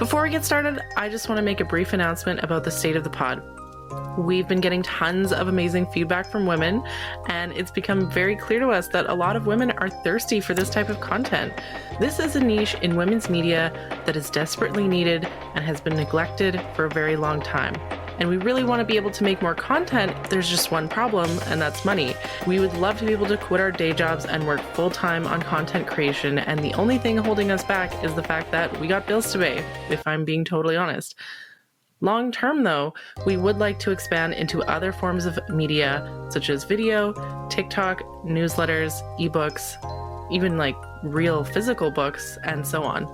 Before we get started, I just want to make a brief announcement about the state of the pod. We've been getting tons of amazing feedback from women, and it's become very clear to us that a lot of women are thirsty for this type of content. This is a niche in women's media that is desperately needed and has been neglected for a very long time. And we really want to be able to make more content. There's just one problem, and that's money. We would love to be able to quit our day jobs and work full-time on content creation, and the only thing holding us back is the fact that we got bills to pay, if I'm being totally honest. Long term, though, we would like to expand into other forms of media, such as video, TikTok, newsletters, ebooks, even like real physical books, and so on.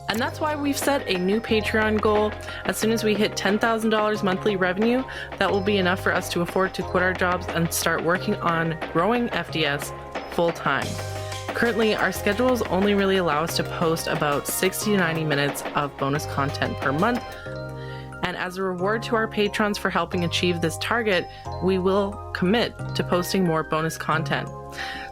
And that's why we've set a new Patreon goal. As soon as we hit $10,000 monthly revenue, that will be enough for us to afford to quit our jobs and start working on growing FDS full time. Currently, our schedules only really allow us to post about 60 to 90 minutes of bonus content per month. And as a reward to our patrons for helping achieve this target, we will commit to posting more bonus content.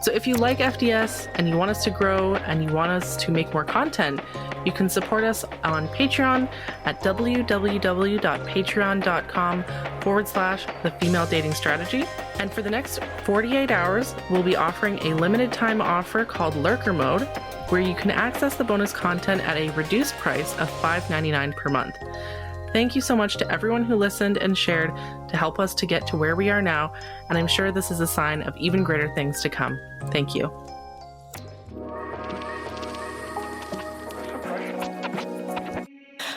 So if you like FDS and you want us to grow and you want us to make more content, you can support us on Patreon at www.patreon.com/The Female Dating Strategy. And for the next 48 hours, we'll be offering a limited time offer called Lurker Mode, where you can access the bonus content at a reduced price of $5.99 per month. Thank you so much to everyone who listened and shared to help us to get to where we are now, and I'm sure this is a sign of even greater things to come. Thank you.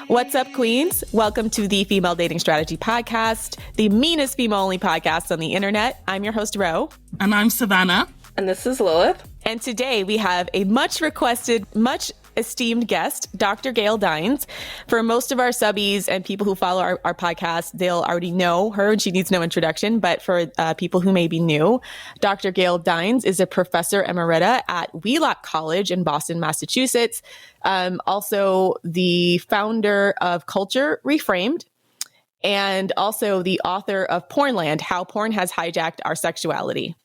What's up, queens? Welcome to the Female Dating Strategy Podcast, the meanest female-only podcast on the internet. I'm your host, Ro. And I'm Savannah. And this is Lilith. And today we have a much requested, much esteemed guest, Dr. Gail Dines. For most of our subbies and people who follow our podcast, they'll already know her and she needs no introduction. But for people who may be new, Dr. Gail Dines is a professor emerita at Wheelock College in Boston, Massachusetts. Also the founder of Culture Reframed, and also the author of Pornland, How Porn Has Hijacked Our Sexuality.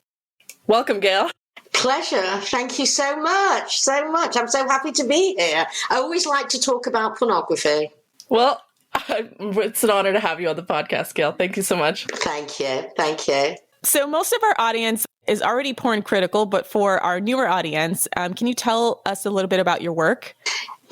Welcome, Gail. Pleasure. Thank you so much. So much. I'm so happy to be here. I always like to talk about pornography. Well, it's an honor to have you on the podcast, Gail. Thank you so much. Thank you. Thank you. So most of our audience is already porn critical, but for our newer audience, can you tell us a little bit about your work?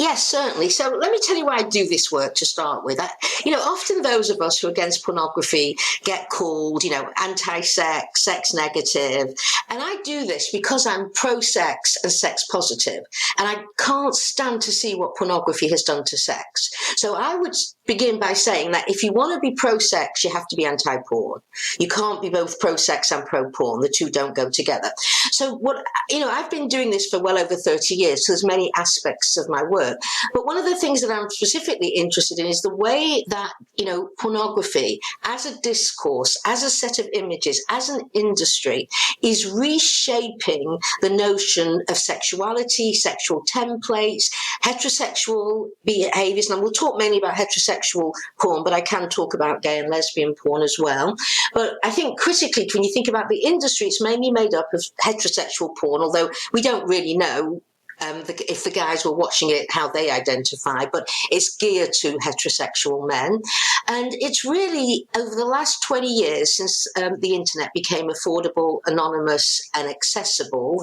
Yes, certainly. So let me tell you why I do this work to start with. Often those of us who are against pornography get called, anti-sex, sex negative. And I do this because I'm pro-sex and sex positive. And I can't stand to see what pornography has done to sex. So I would begin by saying that if you want to be pro-sex, you have to be anti-porn. You can't be both pro-sex and pro-porn. The two don't go together. So I've been doing this for well over 30 years. So there's many aspects of my work. But one of the things that I'm specifically interested in is the way that, pornography as a discourse, as a set of images, as an industry is reshaping the notion of sexuality, sexual templates, heterosexual behaviors. And we'll talk mainly about heterosexual porn, but I can talk about gay and lesbian porn as well. But I think critically, when you think about the industry, it's mainly made up of heterosexual porn, although we don't really know if the guys were watching it, how they identify, but it's geared to heterosexual men. And it's really, over the last 20 years, since the internet became affordable, anonymous, and accessible,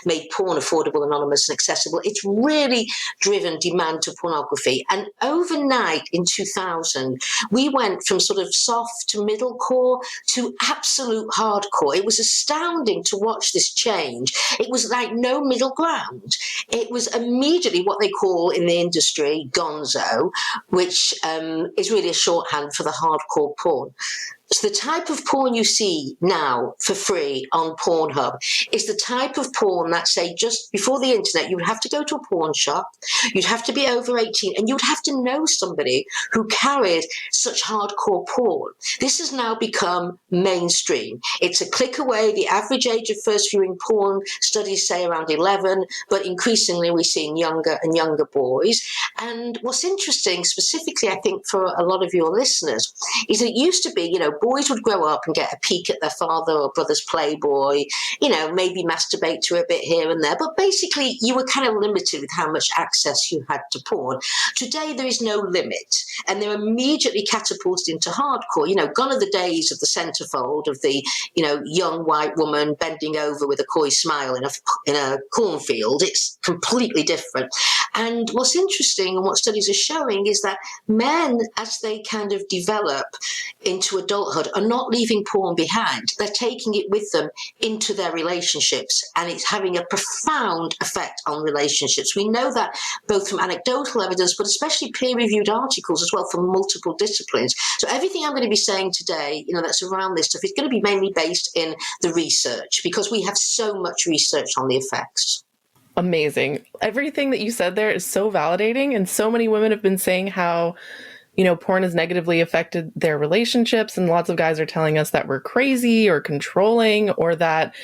made porn affordable, anonymous, and accessible, it's really driven demand to pornography. And overnight in 2000, we went from sort of soft to middle core to absolute hardcore. It was astounding to watch this change. It was like no middle ground. It was immediately what they call in the industry gonzo, which is really a shorthand for the hardcore porn. So the type of porn you see now for free on Pornhub is the type of porn that, say, just before the internet, you would have to go to a porn shop, you'd have to be over 18, and you'd have to know somebody who carried such hardcore porn. This has now become mainstream. It's a click away. The average age of first viewing porn, studies say around 11, but increasingly we're seeing younger and younger boys. And what's interesting, specifically, I think, for a lot of your listeners, is it used to be, boys would grow up and get a peek at their father or brother's Playboy, maybe masturbate to a bit here and there. But basically, you were kind of limited with how much access you had to porn. Today, there is no limit. And they're immediately catapulted into hardcore. Gone are the days of the centerfold of the, young white woman bending over with a coy smile in a cornfield. It's completely different. And what's interesting and what studies are showing is that men, as they kind of develop into adulthood, are not leaving porn behind. They're taking it with them into their relationships, and it's having a profound effect on relationships. We know that both from anecdotal evidence, but especially peer-reviewed articles as well from multiple disciplines. So everything I'm going to be saying today, that's around this stuff, is going to be mainly based in the research, because we have so much research on the effects. Amazing. Everything that you said there is so validating. And so many women have been saying how, porn has negatively affected their relationships. And lots of guys are telling us that we're crazy or controlling, or that,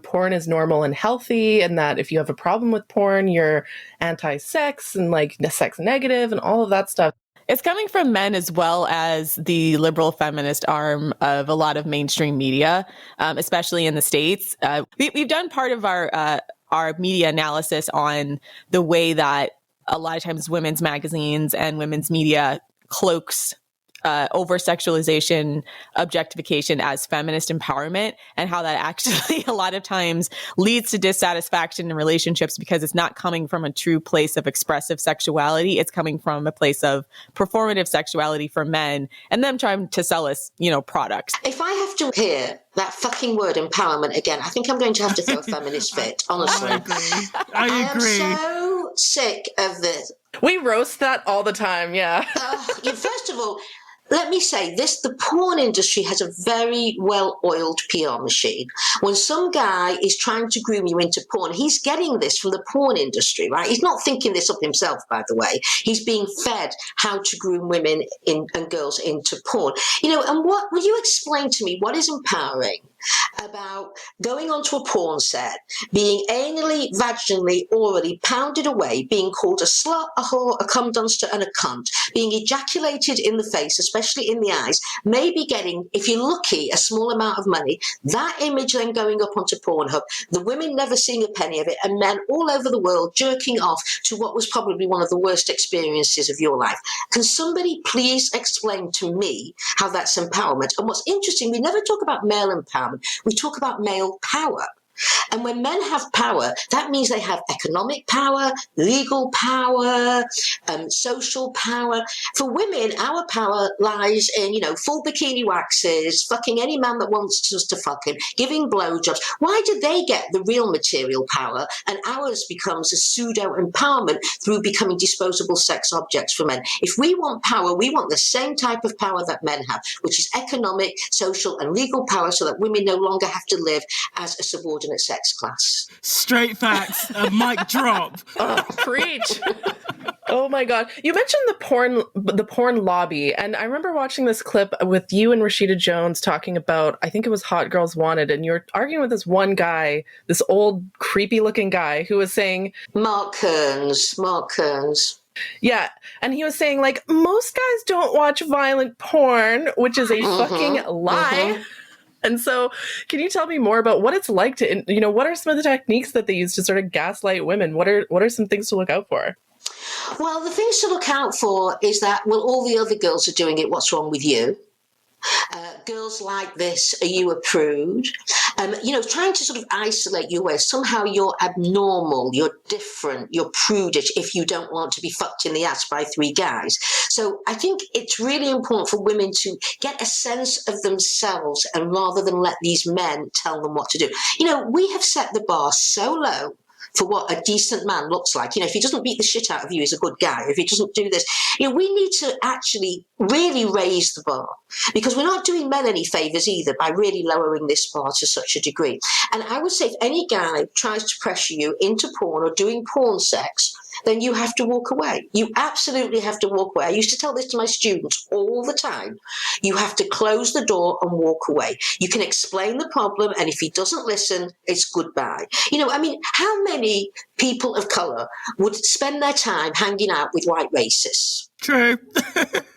porn is normal and healthy. And that if you have a problem with porn, you're anti-sex and like sex negative and all of that stuff. It's coming from men as well as the liberal feminist arm of a lot of mainstream media, especially in the States. We've done part of our media analysis on the way that a lot of times women's magazines and women's media cloaks over-sexualization, objectification as feminist empowerment, and how that actually a lot of times leads to dissatisfaction in relationships because it's not coming from a true place of expressive sexuality. It's coming from a place of performative sexuality for men and them trying to sell us, products. If I have to hear that fucking word empowerment again, I think I'm going to have to throw a feminist fit, honestly. I agree. am so sick of this. We roast that all the time, yeah. First of all, let me say this, the porn industry has a very well-oiled PR machine. When some guy is trying to groom you into porn, he's getting this from the porn industry, right? He's not thinking this up himself, by the way. He's being fed how to groom women and girls into porn. And will you explain to me what is empowering about going onto a porn set, being anally, vaginally, orally pounded away, being called a slut, a whore, a cum dunster, and a cunt, being ejaculated in the face, especially in the eyes, maybe getting, if you're lucky, a small amount of money, that image then going up onto Pornhub, the women never seeing a penny of it, and men all over the world jerking off to what was probably one of the worst experiences of your life. Can somebody please explain to me how that's empowerment? And what's interesting, we never talk about male empowerment. We talk about male power. And when men have power, that means they have economic power, legal power, social power. For women, our power lies in, full bikini waxes, fucking any man that wants us to fuck him, giving blowjobs. Why do they get the real material power and ours becomes a pseudo empowerment through becoming disposable sex objects for men? If we want power, we want the same type of power that men have, which is economic, social, and legal power, so that women no longer have to live as a subordinate sex class. Straight facts. A mic drop. Oh, preach. Oh my God. You mentioned the porn lobby. And I remember watching this clip with you and Rashida Jones talking about, I think it was Hot Girls Wanted. And you were arguing with this one guy, this old creepy looking guy who was saying, Mark Kearns. Yeah. And he was saying, like, most guys don't watch violent porn, which is a fucking lie. And so can you tell me more about what it's like to, what are some of the techniques that they use to sort of gaslight women? What are some things to look out for? Well, the things to look out for is that, well, all the other girls are doing it. What's wrong with you? Girls like this, are you a prude? Trying to sort of isolate you where somehow you're abnormal, you're different, you're prudish if you don't want to be fucked in the ass by 3 guys. So I think it's really important for women to get a sense of themselves and rather than let these men tell them what to do. We have set the bar so low for what a decent man looks like. If he doesn't beat the shit out of you, he's a good guy. If he doesn't do this, we need to actually really raise the bar, because we're not doing men any favors either by really lowering this bar to such a degree. And I would say if any guy tries to pressure you into porn or doing porn sex, then you have to walk away. You absolutely have to walk away. I used to tell this to my students all the time. You have to close the door and walk away. You can explain the problem, and if he doesn't listen, it's goodbye. How many people of colour would spend their time hanging out with white racists? True.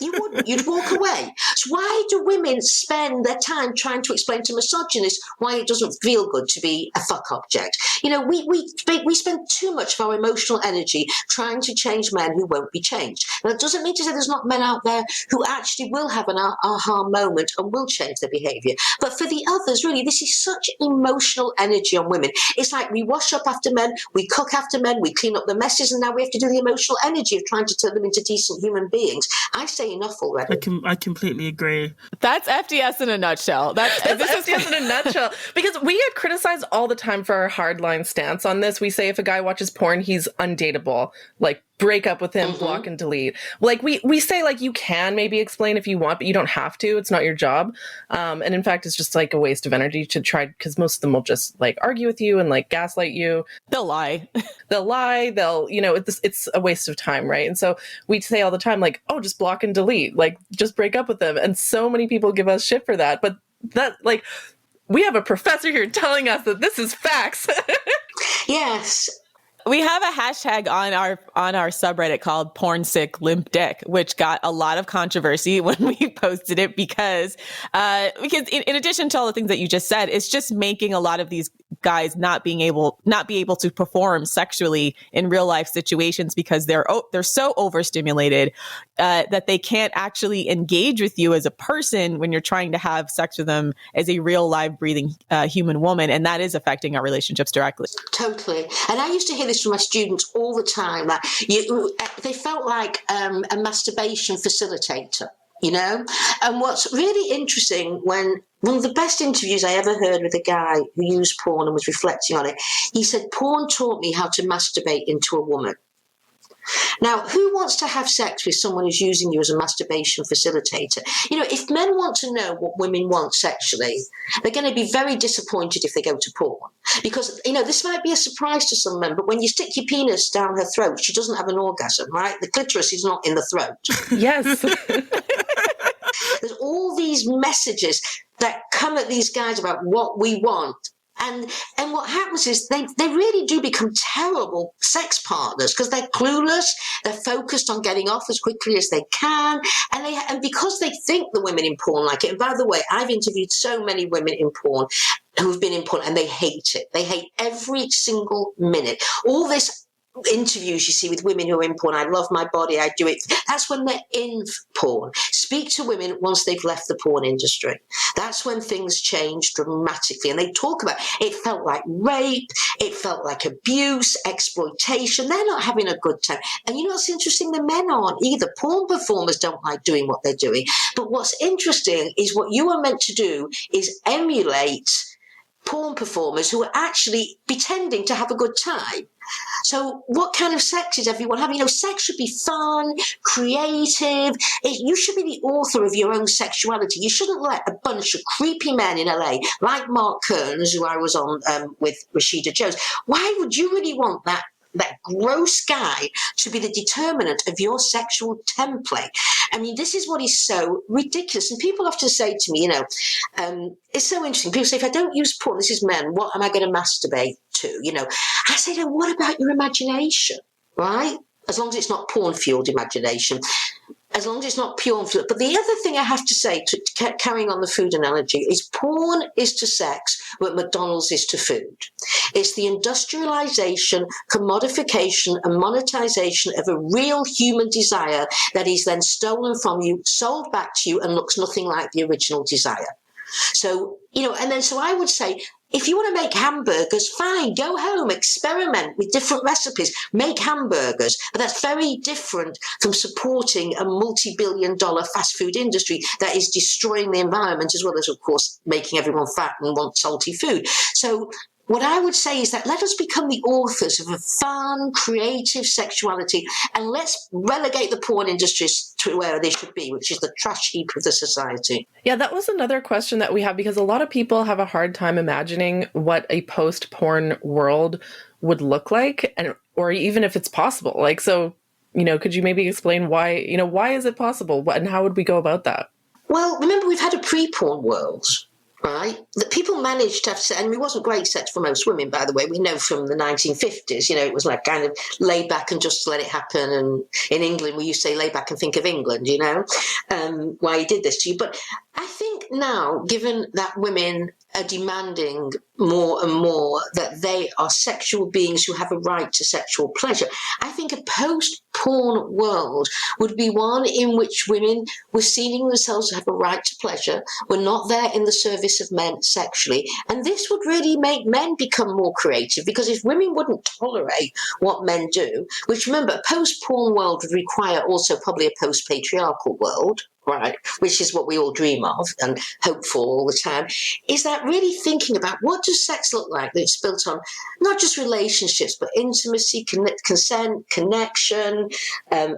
You wouldn't. You'd walk away. So why do women spend their time trying to explain to misogynists why it doesn't feel good to be a fuck object? You know, we spend too much of our emotional energy trying to change men who won't be changed. Now, it doesn't mean to say there's not men out there who actually will have an aha moment and will change their behaviour. But for the others, really, this is such emotional energy on women. It's like we wash up after men, we cook after men, we clean up the messes, and now we have to do the emotional energy of trying to turn them into decent human beings. I say enough already. I completely agree. That's FDS in a nutshell. This is FDS in a nutshell. Because we get criticized all the time for our hardline stance on this. We say if a guy watches porn, he's undateable. Like, break up with him, block and delete. Like, we say, like, you can maybe explain if you want, but you don't have to. It's not your job. And in fact, it's just like a waste of energy to try, because most of them will just like argue with you and like gaslight you. They'll lie. They'll, you know, it's a waste of time, right? And so we say all the time, like, oh, just block and delete, like, just break up with them. And so many people give us shit for that. But that, like, we have a professor here telling us that this is facts. Yes. We have a hashtag on our subreddit called Porn Sick Limp Dick, which got a lot of controversy when we posted it because in addition to all the things that you just said, it's just making a lot of these guys not be able to perform sexually in real life situations because they're so overstimulated that they can't actually engage with you as a person when you're trying to have sex with them as a real live breathing human woman, and that is affecting our relationships directly. Totally. And I used to hear this from my students all the time, that they felt like a masturbation facilitator, you know? And what's really interesting, one of the best interviews I ever heard with a guy who used porn and was reflecting on it, he said, porn taught me how to masturbate into a woman. Now, who wants to have sex with someone who's using you as a masturbation facilitator? You know, if men want to know what women want sexually, they're going to be very disappointed if they go to porn. Because, you know, this might be a surprise to some men, but when you stick your penis down her throat, she doesn't have an orgasm, right? The clitoris is not in the throat. Yes. There's all these messages that come at these guys about what we want. And what happens is they really do become terrible sex partners because they're clueless, they're focused on getting off as quickly as they can, and because they think the women in porn like it. And by the way, I've interviewed so many women in porn who've been in porn and they hate it. They hate every single minute. All this interviews you see with women who are in porn, I love my body, I do it. That's when they're in porn. Speak to women once they've left the porn industry. That's when things change dramatically. And they talk about it felt like rape, it felt like abuse, exploitation. They're not having a good time. And you know what's interesting? The men aren't either. Porn performers don't like doing what they're doing. But what's interesting is what you are meant to do is emulate porn performers who are actually pretending to have a good time. So what kind of sex is everyone having? You know, sex should be fun, creative. You should be the author of your own sexuality. You shouldn't let a bunch of creepy men in LA, like Mark Kearns, who I was on with Rashida Jones. Why would you really want that gross guy to be the determinant of your sexual template? I mean, this is what is so ridiculous. And people often say to me, you know, it's so interesting. People say, if I don't use porn, this is men, what am I going to masturbate to? You know, I say, no, what about your imagination, right? As long as it's not porn-fueled imagination. As long as it's not pure and fluid. But the other thing I have to say, carrying on the food analogy, is porn is to sex what McDonald's is to food. It's the industrialization, commodification, and monetization of a real human desire that is then stolen from you, sold back to you, and looks nothing like the original desire. So, you know, and then so I would say, if you want to make hamburgers, fine, go home, experiment with different recipes, make hamburgers. But that's very different from supporting a multi-billion-dollar fast food industry that is destroying the environment, as well as, of course, making everyone fat and want salty food. So what I would say is that let us become the authors of a fun, creative sexuality, and let's relegate the porn industries to where they should be, which is the trash heap of the society. Yeah, that was another question that we have, because a lot of people have a hard time imagining what a post-porn world would look like, and or even if it's possible. Like, so, you know, could you maybe explain why is it possible, and how would we go about that? Well, remember, we've had a pre-porn world. right? That people managed to have sex, and it wasn't great sex for most women, by the way. We know from the 1950s, it was like kind of lay back and just let it happen. And in England, we used to say lay back and think of England, why he did this to you. But I think now, given that women are demanding more and more that they are sexual beings who have a right to sexual pleasure, I think a post-porn world would be one in which women were seeing themselves to have a right to pleasure, were not there in the service of men sexually. And this would really make men become more creative, because if women wouldn't tolerate what men do, which, remember, a post-porn world would require also probably a post-patriarchal world, right, which is what we all dream of and hope for all the time, is that really thinking about what does sex look like that's built on not just relationships, but intimacy, consent, connection,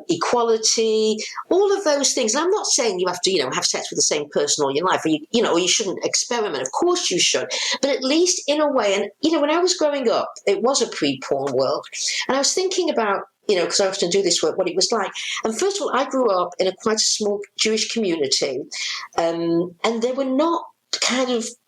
equality, all of those things. And I'm not saying you have to, have sex with the same person all your life, or you shouldn't experiment. Of course you should, but at least in a way. And, when I was growing up, it was a pre-porn world. And I was thinking about, because I often do this work, what it was like. And first of all, I grew up in quite a small Jewish community, and they were not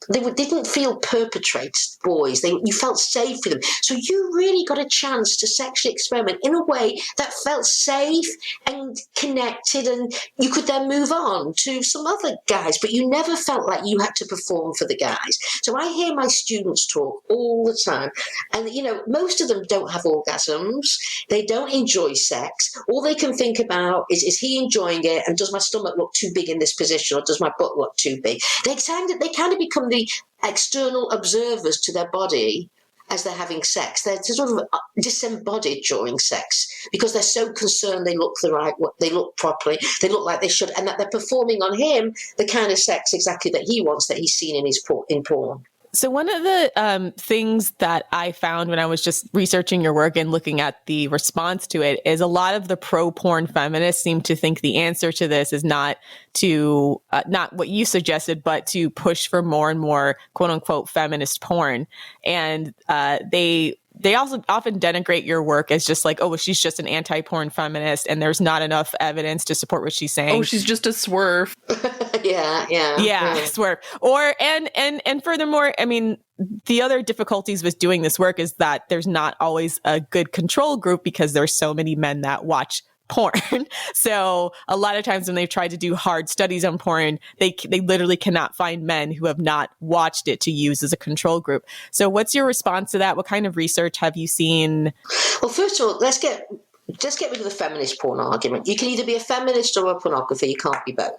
didn't feel perpetrators, boys. You felt safe with them. So you really got a chance to sexually experiment in a way that felt safe and connected, and you could then move on to some other guys, but you never felt like you had to perform for the guys. So I hear my students talk all the time, and, most of them don't have orgasms. They don't enjoy sex. All they can think about is he enjoying it, and does my stomach look too big in this position, or does my butt look too big? They kind of become the external observers to their body as they're having sex. They're sort of disembodied during sex because they're so concerned they look they look properly, they look like they should, and that they're performing on him the kind of sex exactly that he wants, that he's seen in porn. So one of the things that I found when I was just researching your work and looking at the response to it is a lot of the pro-porn feminists seem to think the answer to this is not to, not what you suggested, but to push for more and more quote unquote feminist porn. And they also often denigrate your work as just like, oh, well, she's just an anti-porn feminist and there's not enough evidence to support what she's saying. Oh, she's just a swerve. Yeah, swerve. Or, and furthermore, I mean, the other difficulties with doing this work is that there's not always a good control group because there's so many men that watch porn. So a lot of times when they've tried to do hard studies on porn, they literally cannot find men who have not watched it to use as a control group. So what's your response to that? What kind of research have you seen? Well, first of all, let's get rid of the feminist porn argument. You can either be a feminist or a pornographer. You can't be both.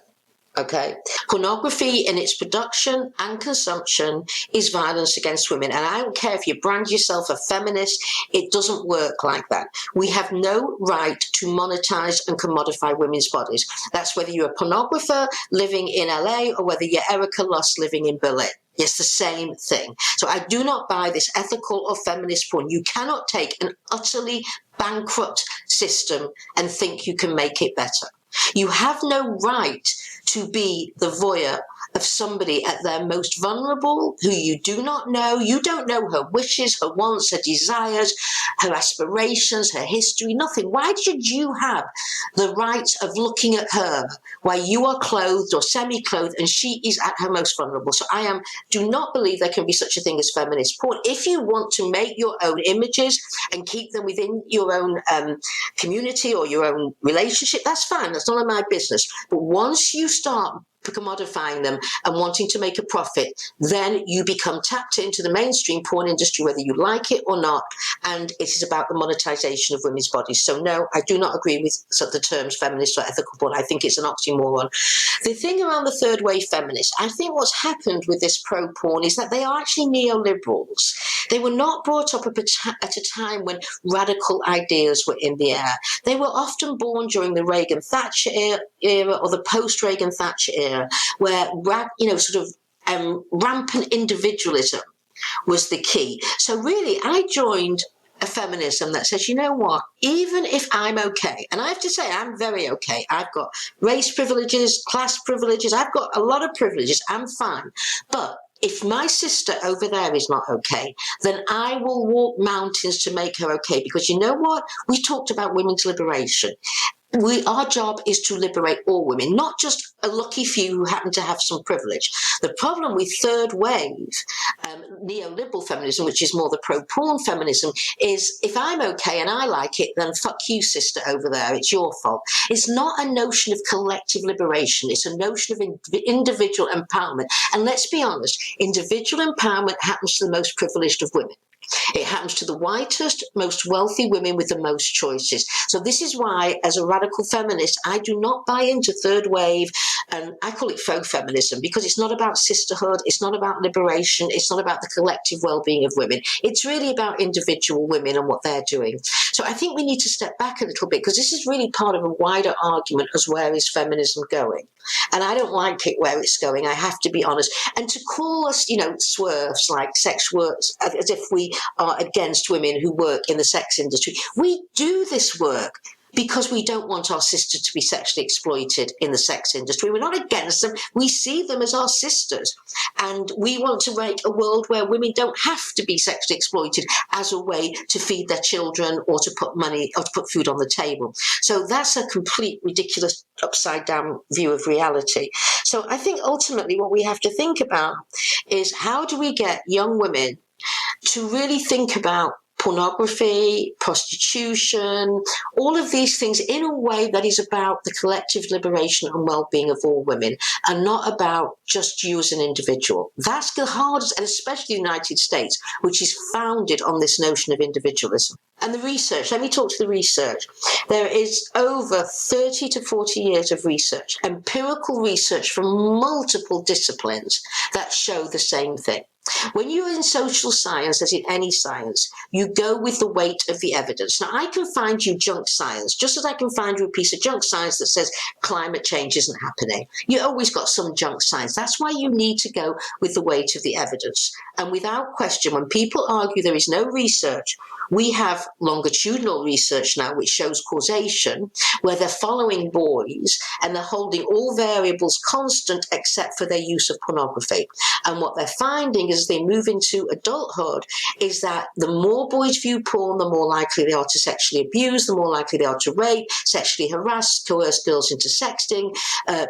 Okay. Pornography in its production and consumption is violence against women. And I don't care if you brand yourself a feminist, it doesn't work like that. We have no right to monetize and commodify women's bodies. That's whether you're a pornographer living in LA or whether you're Erica Lust living in Berlin. It's the same thing. So I do not buy this ethical or feminist porn. You cannot take an utterly bankrupt system and think you can make it better. You have no right to be the voyeur of somebody at their most vulnerable, who you do not know. You don't know her wishes, her wants, her desires, her aspirations, her history, nothing. Why should you have the right of looking at her while you are clothed or semi-clothed and she is at her most vulnerable? So do not believe there can be such a thing as feminist porn. If you want to make your own images and keep them within your own community or your own relationship, that's fine. That's none of my business. But once you start commodifying them and wanting to make a profit, then you become tapped into the mainstream porn industry, whether you like it or not, and it is about the monetization of women's bodies. So no, I do not agree with the terms feminist or ethical porn. I think it's an oxymoron. The thing around the third wave feminists, I think what's happened with this pro-porn is that they are actually neoliberals. They were not brought up at a time when radical ideas were in the air. They were often born during the Reagan-Thatcher era or the post-Reagan-Thatcher era, where rampant individualism was the key. So really, I joined a feminism that says, you know what, even if I'm okay, and I have to say I'm very okay, I've got race privileges, class privileges, I've got a lot of privileges, I'm fine, but if my sister over there is not okay, then I will walk mountains to make her okay. Because you know what? We talked about women's liberation. our job is to liberate all women, not just a lucky few who happen to have some privilege. The problem with third wave neoliberal feminism, which is more the pro-porn feminism, is if I'm okay and I like it, then fuck you, sister, over there. It's your fault. It's not a notion of collective liberation. It's a notion of individual empowerment. And let's be honest, individual empowerment happens to the most privileged of women. It happens to the whitest, most wealthy women with the most choices. So this is why, as a radical feminist, I do not buy into third wave, and I call it faux feminism, because it's not about sisterhood, it's not about liberation, it's not about the collective well-being of women. It's really about individual women and what they're doing. So I think we need to step back a little bit, because this is really part of a wider argument as where is feminism going. And I don't like it where it's going, I have to be honest. And to call us, swerves like sex works, as if we are against women who work in the sex industry. We do this work because we don't want our sisters to be sexually exploited in the sex industry. We're not against them. We see them as our sisters. And we want to make a world where women don't have to be sexually exploited as a way to feed their children or to put money or to put food on the table. So that's a complete ridiculous upside down view of reality. So I think ultimately what we have to think about is how do we get young women to really think about pornography, prostitution, all of these things in a way that is about the collective liberation and well-being of all women and not about just you as an individual. That's the hardest, and especially the United States, which is founded on this notion of individualism. And the research, let me talk to the research. There is over 30 to 40 years of research, empirical research from multiple disciplines that show the same thing. When you're in social science, as in any science, you go with the weight of the evidence. Now, I can find you junk science, just as I can find you a piece of junk science that says climate change isn't happening. You always got some junk science. That's why you need to go with the weight of the evidence. And without question, when people argue there is no research, we have longitudinal research now which shows causation, where they're following boys and they're holding all variables constant except for their use of pornography. And what they're finding as they move into adulthood is that the more boys view porn, the more likely they are to sexually abuse, the more likely they are to rape, sexually harass, coerce girls into sexting,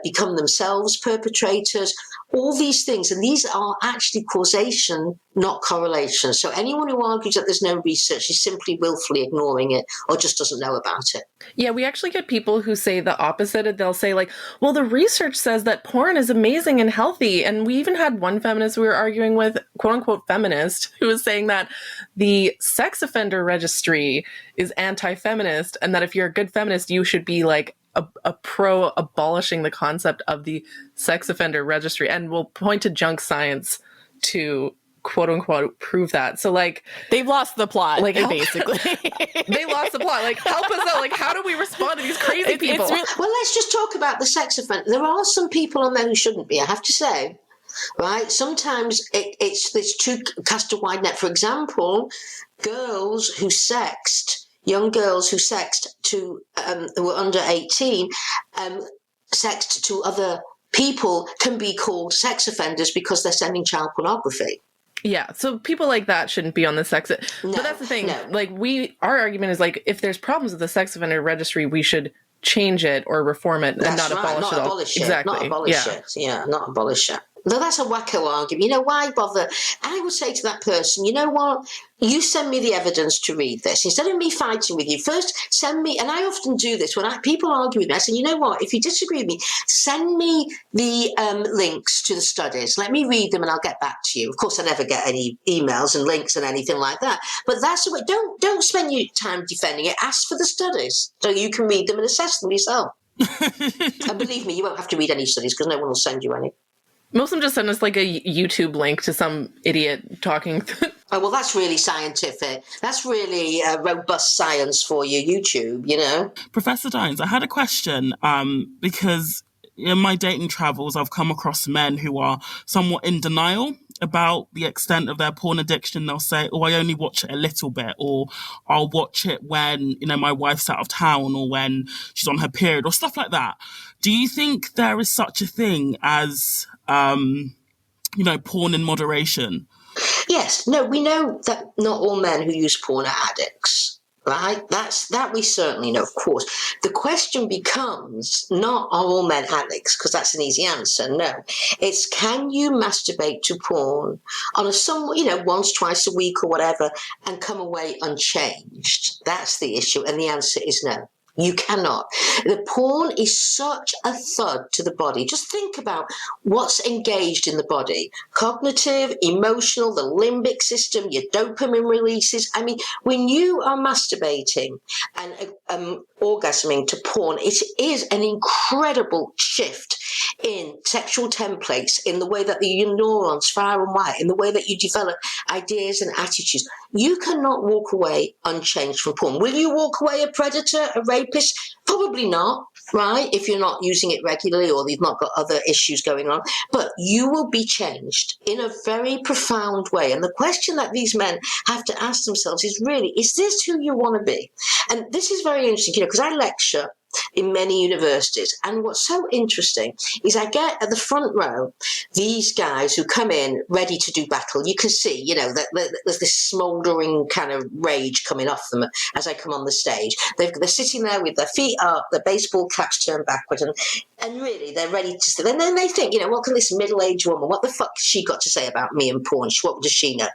become themselves perpetrators, all these things. And these are actually causation, not correlation. So anyone who argues that there's no research is simply willfully ignoring it or just doesn't know about it. Yeah, we actually get people who say the opposite. They'll say like, well, the research says that porn is amazing and healthy. And we even had one feminist we were arguing with, quote unquote feminist, who was saying that the sex offender registry is anti-feminist and that if you're a good feminist, you should be like a pro abolishing the concept of the sex offender registry. And we'll point to junk science to quote unquote prove that. So like they've lost the plot, like basically. They lost the plot. Like help us out. Like how do we respond to these crazy people? Well, let's just talk about the sex offender. There are some people on there who shouldn't be, I have to say. Right? Sometimes it's too cast a wide net. For example, young girls who sexed to who were under 18, sexed to other people can be called sex offenders because they're sending child pornography. Yeah, so people like that shouldn't be on the sex. No, but that's the thing. No. Like our argument is like if there's problems with the sex offender registry, we should change it or reform it and not abolish it. Abolish it. Exactly. Not abolish it. Yeah, not abolish it. No, that's a wacko argument. You know, why bother? I would say to that person, you know what? You send me the evidence to read this. Instead of me fighting with you, first send me, and I often do this when people argue with me, I say, you know what? If you disagree with me, send me the links to the studies. Let me read them and I'll get back to you. Of course, I never get any emails and links and anything like that. But that's the way. Don't spend your time defending it. Ask for the studies so you can read them and assess them yourself. And believe me, you won't have to read any studies because no one will send you any. Most of them just send us like a YouTube link to some idiot talking. Oh, well, that's really scientific. That's really robust science for you, YouTube, you know? Professor Dines, I had a question because in my dating travels, I've come across men who are somewhat in denial about the extent of their porn addiction. They'll say, oh, I only watch it a little bit, or I'll watch it when, my wife's out of town or when she's on her period or stuff like that. Do you think there is such a thing as, porn in moderation? Yes. No, we know that not all men who use porn are addicts. right? That we certainly know, of course. The question becomes not are all men addicts, because that's an easy answer. No, it's can you masturbate to porn on a once, twice a week or whatever, and come away unchanged? That's the issue, and the answer is no. You cannot. The porn is such a thud to the body. Just think about what's engaged in the body. Cognitive, emotional, the limbic system, your dopamine releases. I mean, when you are masturbating and orgasming to porn, it is an incredible shift in sexual templates, in the way that your neurons fire and wire, in the way that you develop ideas and attitudes. You cannot walk away unchanged from porn. Will you walk away a predator, a rapist? Probably not, right? If you're not using it regularly or you've not got other issues going on. But you will be changed in a very profound way. And the question that these men have to ask themselves is really, is this who you want to be? And this is very interesting, because I lecture in many universities. And what's so interesting is I get at the front row these guys who come in ready to do battle. You can see, that there's this smouldering kind of rage coming off them as I come on the stage. They're sitting there with their feet up, their baseball caps turned backward, and really they're ready to sit. And then they think, what can this middle-aged woman, what the fuck has she got to say about me and porn? What does she know?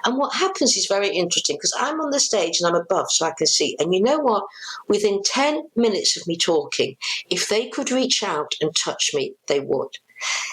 And what happens is very interesting, because I'm on the stage and I'm above so I can see. And you know what? Within 10 minutes of me talking, if they could reach out and touch me, they would.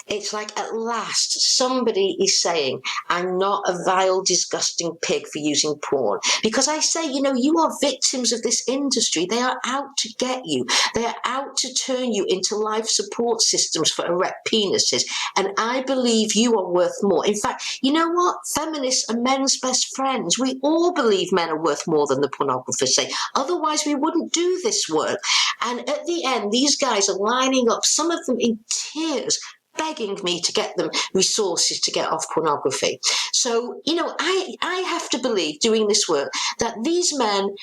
It's like at last somebody is saying, I'm not a vile, disgusting pig for using porn. Because I say, you are victims of this industry. They are out to get you. They are out to turn you into life support systems for erect penises. And I believe you are worth more. In fact, you know what? Feminists are men's best friends. We all believe men are worth more than the pornographers say. Otherwise, we wouldn't do this work. And at the end, these guys are lining up, some of them in tears, begging me to get them resources to get off pornography. So, I have to believe, doing this work, that these men,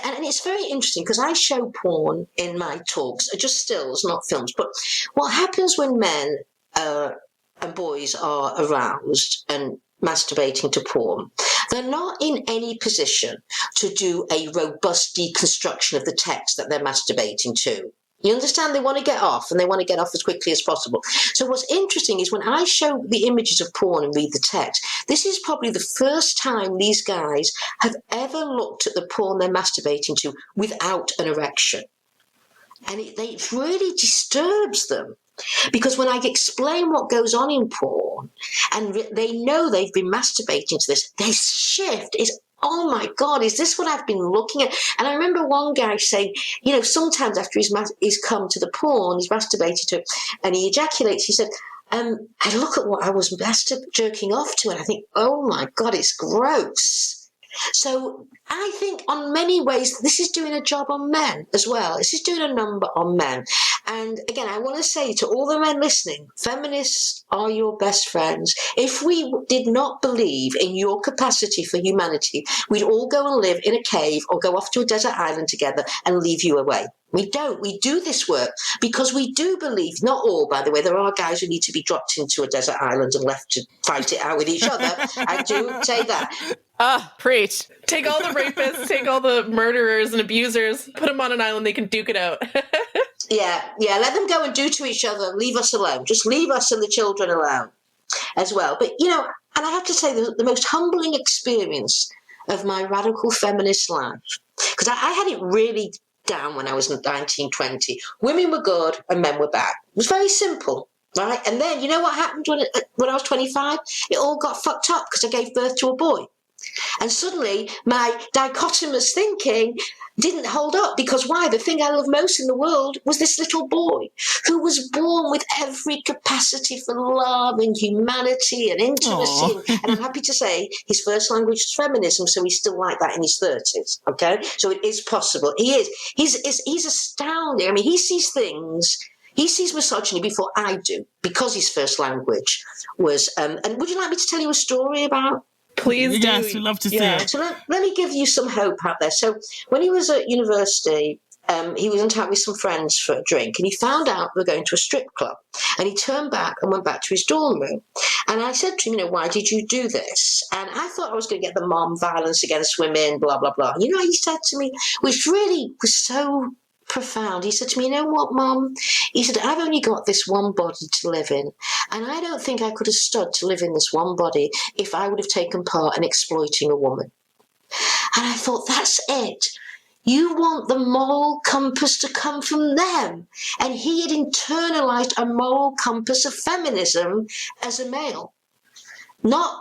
and it's very interesting because I show porn in my talks, just stills, not films, but what happens when men and boys are aroused and masturbating to porn, they're not in any position to do a robust deconstruction of the text that they're masturbating to. You understand? They want to get off, and they want to get off as quickly as possible. So what's interesting is when I show the images of porn and read the text, this is probably the first time these guys have ever looked at the porn they're masturbating to without an erection. And it really disturbs them. Because when I explain what goes on in porn, and they know they've been masturbating to this, their shift is, oh my God, is this what I've been looking at? And I remember one guy saying, sometimes after he's come to the porn, he's masturbated to it, and he ejaculates, he said, I look at what I was jerking off to, and I think, oh my God, it's gross. So I think on many ways, this is doing a job on men as well. This is doing a number on men. And again, I want to say to all the men listening, feminists are your best friends. If we did not believe in your capacity for humanity, we'd all go and live in a cave or go off to a desert island together and leave you away. We don't. We do this work because we do believe, not all, by the way, there are guys who need to be dropped into a desert island and left to fight it out with each other. I do say that. Preach. Take all the rapists, take all the murderers and abusers, put them on an island, they can duke it out. Yeah, let them go and do to each other. Leave us alone. Just leave us and the children alone as well. But, and I have to say the most humbling experience of my radical feminist life, because I had it really down when I was 19, 20. Women were good and men were bad. It was very simple, right? And then, you know what happened when I was 25? It all got fucked up because I gave birth to a boy. And suddenly my dichotomous thinking didn't hold up, because why? The thing I love most in the world was this little boy who was born with every capacity for love and humanity and intimacy. And I'm happy to say his first language is feminism, so he's still like that in his 30s. Okay, so it is possible. He's astounding. I mean, he sees things. He sees misogyny before I do, because his first language was. And would you like me to tell you a story about? Please do. Yes, we'd love to see it. So let me give you some hope out there. So when he was at university, he was out with some friends for a drink, and he found out we were going to a strip club, and he turned back and went back to his dorm room. And I said to him, why did you do this? And I thought I was going to get the mom violence against women, blah, blah, blah. He said to me, which really was so profound. He said to me, you know what, Mom? He said, I've only got this one body to live in, and I don't think I could have stood to live in this one body if I would have taken part in exploiting a woman. And I thought, that's it. You want the moral compass to come from them. And he had internalized a moral compass of feminism as a male.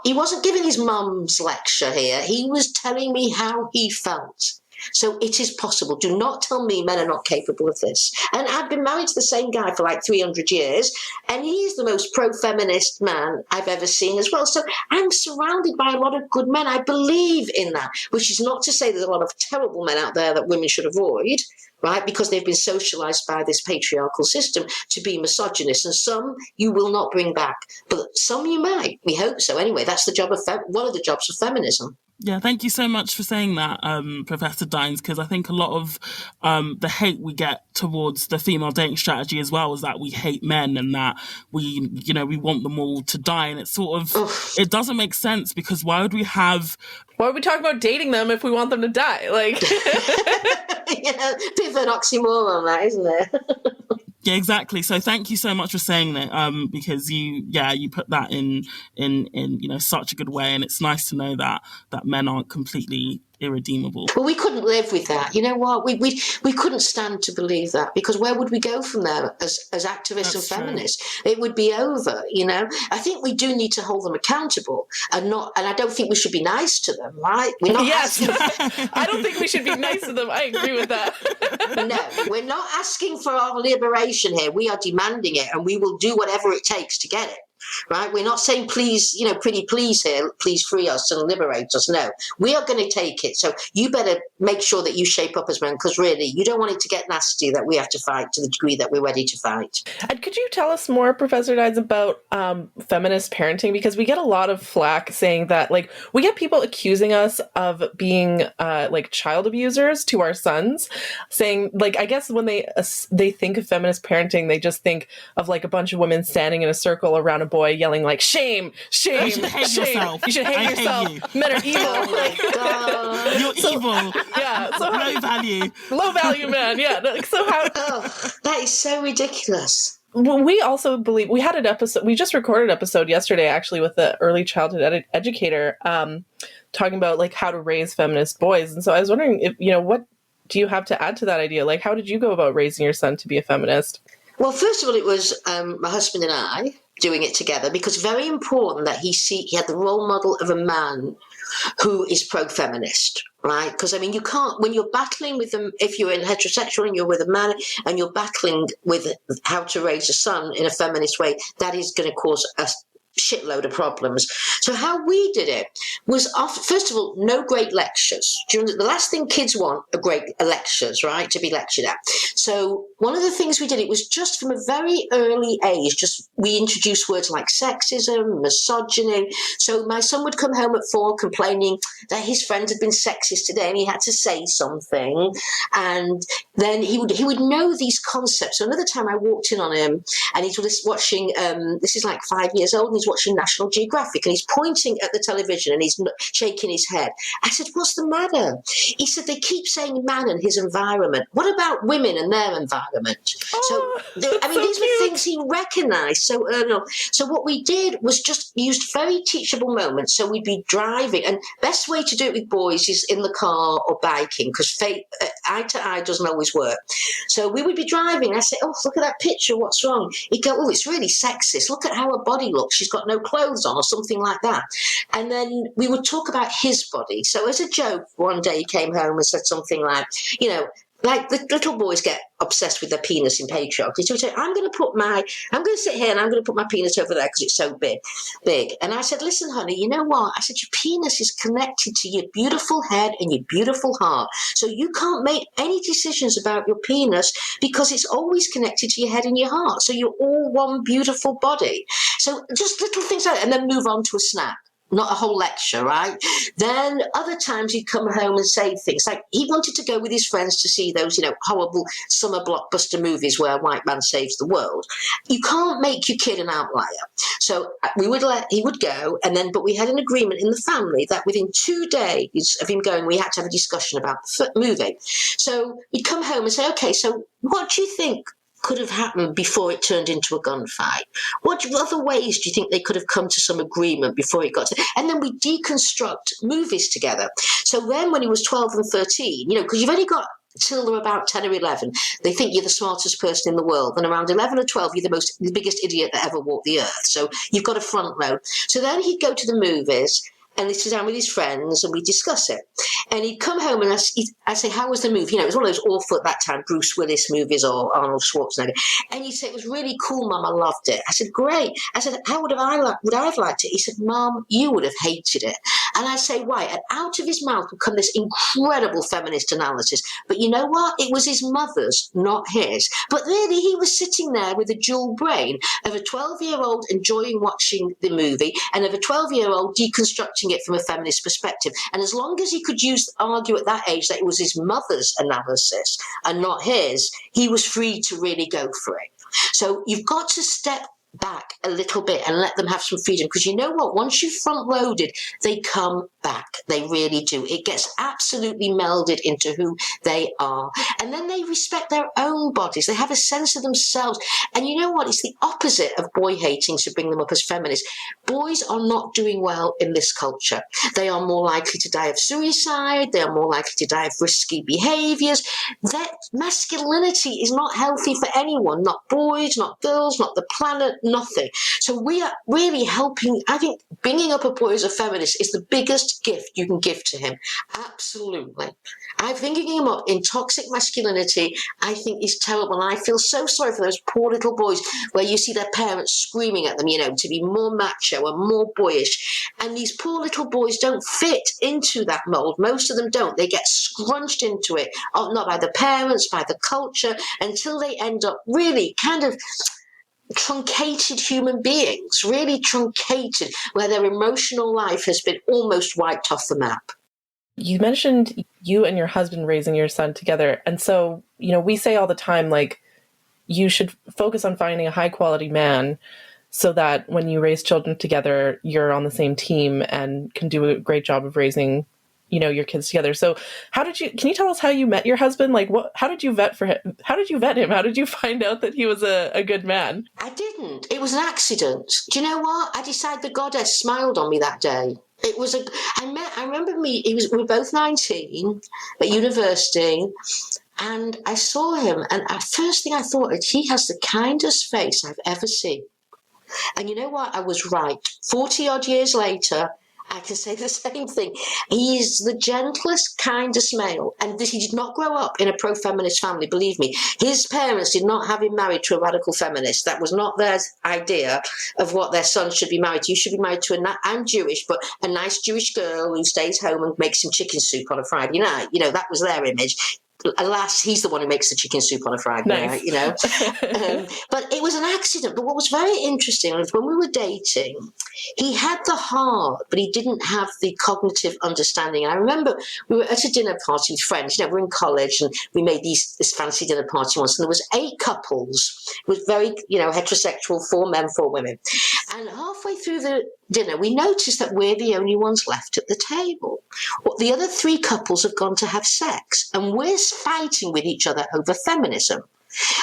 He wasn't giving his mum's lecture here. He was telling me how he felt. So it is possible. Do not tell me men are not capable of this. And I've been married to the same guy for like 300 years, and he's the most pro-feminist man I've ever seen as well. So I'm surrounded by a lot of good men. I believe in that, which is not to say there's a lot of terrible men out there that women should avoid, right? Because they've been socialized by this patriarchal system to be misogynist. And some you will not bring back, but some you might. We hope so. Anyway, that's the job of one of the jobs of feminism. Yeah, thank you so much for saying that, Professor Dines, because I think a lot of the hate we get towards the female dating strategy as well is that we hate men and that we want them all to die. And it's sort of, it doesn't make sense, because why would we talk about dating them if we want them to die? Like, bit of an oxymoron, that, isn't it? Yeah, exactly. So thank you so much for saying that, because you put that in such a good way, and it's nice to know that men aren't completely irredeemable. Well, we couldn't live with that. You know what? We couldn't stand to believe that, because where would we go from there as activists and feminists? It would be over. I think we do need to hold them accountable, and I don't think we should be nice to them, right? We're not yes, I don't think we should be nice to them. I agree with that. No, we're not asking for our liberation here. We are demanding it, and we will do whatever it takes to get it. Right? We're not saying, please, pretty please here, please free us and liberate us. No, we are going to take it. So you better make sure that you shape up as men, because really, you don't want it to get nasty that we have to fight to the degree that we're ready to fight. And could you tell us more, Professor Dines, about feminist parenting? Because we get a lot of flack saying that, we get people accusing us of being child abusers to our sons, saying, I guess when they think of feminist parenting, they just think of a bunch of women standing in a circle around a boy yelling shame, shame, you should hate shame. Yourself. You should hate yourself. Hate Men are evil. Oh my God. You're evil. Yeah. So low value. Low value man. Yeah. So how? Oh, that is so ridiculous. Well, we also believe we had an episode. We just recorded an episode yesterday, actually, with the early childhood educator, talking about how to raise feminist boys. And so I was wondering if what do you have to add to that idea? How did you go about raising your son to be a feminist? Well, first of all, it was my husband and I doing it together, because very important that he had the role model of a man who is pro-feminist, right? Because, you can't, when you're battling with them, if you're in heterosexual and you're with a man and you're battling with how to raise a son in a feminist way, that is going to cause a shitload of problems. So how we did it was, first of all, no great lectures. The last thing kids want are great lectures, right, to be lectured at. So one of the things we did, it was just from a very early age, we introduced words like sexism, misogyny. So my son would come home at 4 complaining that his friends had been sexist today and he had to say something. And then he would know these concepts. So another time I walked in on him and he was watching, this is 5 years old, and he's watching National Geographic, and he's pointing at the television and he's shaking his head. I said, what's the matter? He said, they keep saying man and his environment. What about women and their environment? These were things he recognized so early on. So what we did was just used very teachable moments. So we'd be driving, and best way to do it with boys is in the car or biking, because eye to eye doesn't always work. So we would be driving. I say, oh, look at that picture. What's wrong? He'd go, oh, it's really sexist. Look at how her body looks. She's got no clothes on, or something like that. And then we would talk about his body. So as a joke, one day he came home and said something like, the little boys get obsessed with their penis in patriarchy. So he said, I'm going to sit here and I'm going to put my penis over there because it's so big. And I said, listen, honey, you know what? I said, your penis is connected to your beautiful head and your beautiful heart. So you can't make any decisions about your penis because it's always connected to your head and your heart. So you're all one beautiful body. So just little things like that, and then move on to a snack. not a whole lecture, right? Then other times he'd come home and say things like he wanted to go with his friends to see those, horrible summer blockbuster movies where a white man saves the world. You can't make your kid an outlier. So he would go, but we had an agreement in the family that within 2 days of him going, we had to have a discussion about the movie. So he'd come home and say, okay, so what do you think could have happened before it turned into a gunfight? What other ways do you think they could have come to some agreement before it got to... And then we deconstruct movies together. So then when he was 12 and 13, because you've only got till they're about 10 or 11, they think you're the smartest person in the world. And around 11 or 12, you're the biggest idiot that ever walked the earth. So you've got a front load. So then he'd go to the movies and he'd sit down with his friends and we'd discuss it. And he'd come home and I'd say, how was the movie? It was one of those awful at that time Bruce Willis movies or Arnold Schwarzenegger. And he'd say, it was really cool, Mum, I loved it. I said, great. I said, how would I have liked it? He said, Mum, you would have hated it. And I'd say, why? And out of his mouth would come this incredible feminist analysis. But you know what? It was his mother's, not his. But really, he was sitting there with a dual brain of a 12-year-old enjoying watching the movie and of a 12-year-old deconstructing it from a feminist perspective. And as long as he could argue at that age that it was his mother's analysis and not his, he was free to really go for it. So you've got to step back a little bit and let them have some freedom, because you know what, once you've front loaded, they come back. They really do. It gets absolutely melded into who they are, and then they respect their own bodies. They have a sense of themselves. And you know what, it's the opposite of boy hating to bring them up as feminists. Boys are not doing well in this culture. They are more likely to die of suicide. They are more likely to die of risky behaviors. That masculinity is not healthy for anyone, not boys, not girls, not the planet, nothing. So we are really helping. I think bringing up a boy as a feminist is the biggest gift you can give to him. Absolutely. I'm thinking him up in toxic masculinity, I think is terrible. And I feel so sorry for those poor little boys where you see their parents screaming at them, to be more macho and more boyish. And these poor little boys don't fit into that mold. Most of them don't. They get scrunched into it, not by the parents, by the culture, until they end up really kind of truncated human beings, really truncated, where their emotional life has been almost wiped off the map. You mentioned you and your husband raising your son together. And so, we say all the time, like, you should focus on finding a high quality man so that when you raise children together, you're on the same team and can do a great job of raising, your kids together. So can you tell us how you met your husband? Like, how did you vet for him? How did you vet him? How did you find out that he was a good man? I didn't. It was an accident. Do you know what? I decided the goddess smiled on me that day. It was I remember we were both 19 at university, and I saw him, and the first thing I thought is, he has the kindest face I've ever seen. And you know what? I was right. 40 odd years later, I can say the same thing. He is the gentlest, kindest male. And he did not grow up in a pro-feminist family, believe me. His parents did not have him married to a radical feminist. That was not their idea of what their son should be married to. You should be married to I'm Jewish, but a nice Jewish girl who stays home and makes him chicken soup on a Friday night. That was their image. Alas, he's the one who makes the chicken soup on a Friday night, But it was an accident. But what was very interesting was when we were dating, he had the heart, but he didn't have the cognitive understanding. And I remember we were at a dinner party with friends. We're in college, and we made this fancy dinner party once, and there was 8 couples. It was very, heterosexual, 4 men, 4 women. And halfway through the dinner, we noticed that we're the only ones left at the table. Well, the other 3 couples have gone to have sex, and we're fighting with each other over feminism.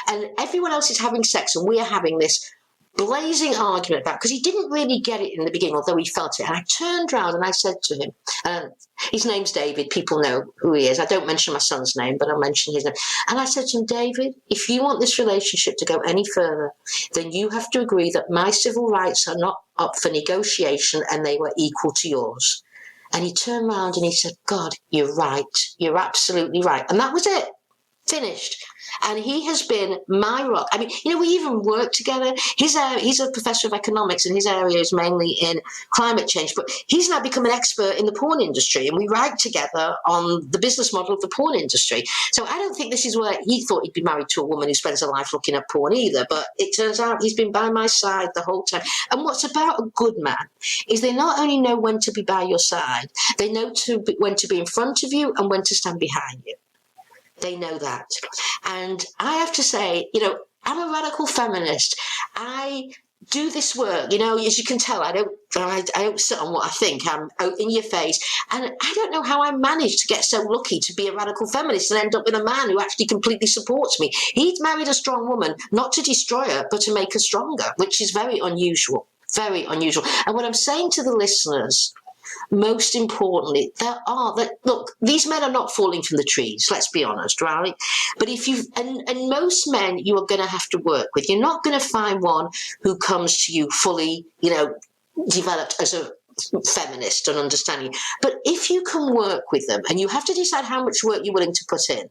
And everyone else is having sex, and we're having this blazing argument about, because he didn't really get it in the beginning, although he felt it. And I turned around and I said to him, his name's David, people know who he is. I don't mention my son's name, but I'll mention his name. And I said to him, David, if you want this relationship to go any further, then you have to agree that my civil rights are not up for negotiation and they were equal to yours. And he turned around and he said, God, you're right. You're absolutely right. And that was it. Finished. And he has been my rock. I mean, we even work together. He's a professor of economics, and his area is mainly in climate change. But he's now become an expert in the porn industry, and we write together on the business model of the porn industry. So I don't think this is where he thought he'd be married to a woman who spends her life looking at porn either. But it turns out he's been by my side the whole time. And what's about a good man is they not only know when to be by your side, they know when to be in front of you and when to stand behind you. They know that. And I have to say, I'm a radical feminist. I do this work, as you can tell, I don't sit on what I think. I'm out in your face. And I don't know how I managed to get so lucky to be a radical feminist and end up with a man who actually completely supports me. He'd married a strong woman, not to destroy her, but to make her stronger, which is very unusual. Very unusual. And what I'm saying to the listeners, most importantly, look, these men are not falling from the trees, let's be honest, right? But and most men you are going to have to work with. You're not going to find one who comes to you fully, developed as a feminist and understanding. But if you can work with them, and you have to decide how much work you're willing to put in.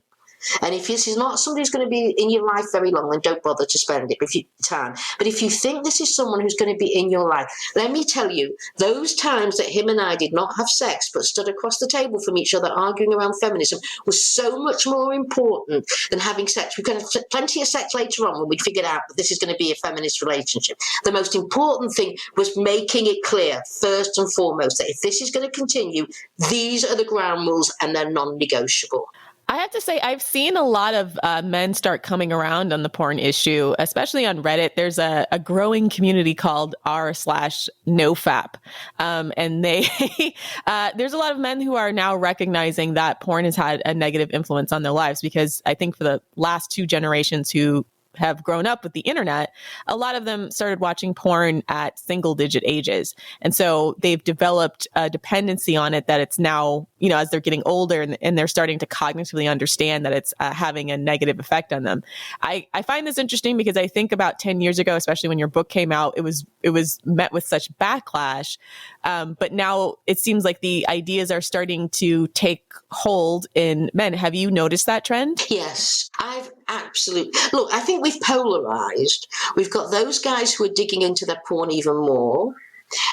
And if this is not somebody who's going to be in your life very long, then don't bother to spend it if you can. But if you think this is someone who's going to be in your life, let me tell you, those times that him and I did not have sex but stood across the table from each other arguing around feminism was so much more important than having sex. We're going to have plenty of sex later on when we figured out that this is going to be a feminist relationship. The most important thing was making it clear, first and foremost, that if this is going to continue, these are the ground rules and they're non-negotiable. I have to say, I've seen a lot of men start coming around on the porn issue, especially on Reddit. There's a growing community called r/nofap. And there's a lot of men who are now recognizing that porn has had a negative influence on their lives, because I think for the last two generations who have grown up with the internet, a lot of them started watching porn at single digit ages. And so they've developed a dependency on it that it's now, as they're getting older and they're starting to cognitively understand that it's having a negative effect on them. I find this interesting because I think about 10 years ago, especially when your book came out, it was met with such backlash. But now it seems like the ideas are starting to take hold in men. Have you noticed that trend? Yes, I've absolutely. Look, I think we've polarized. We've got those guys who are digging into their porn even more,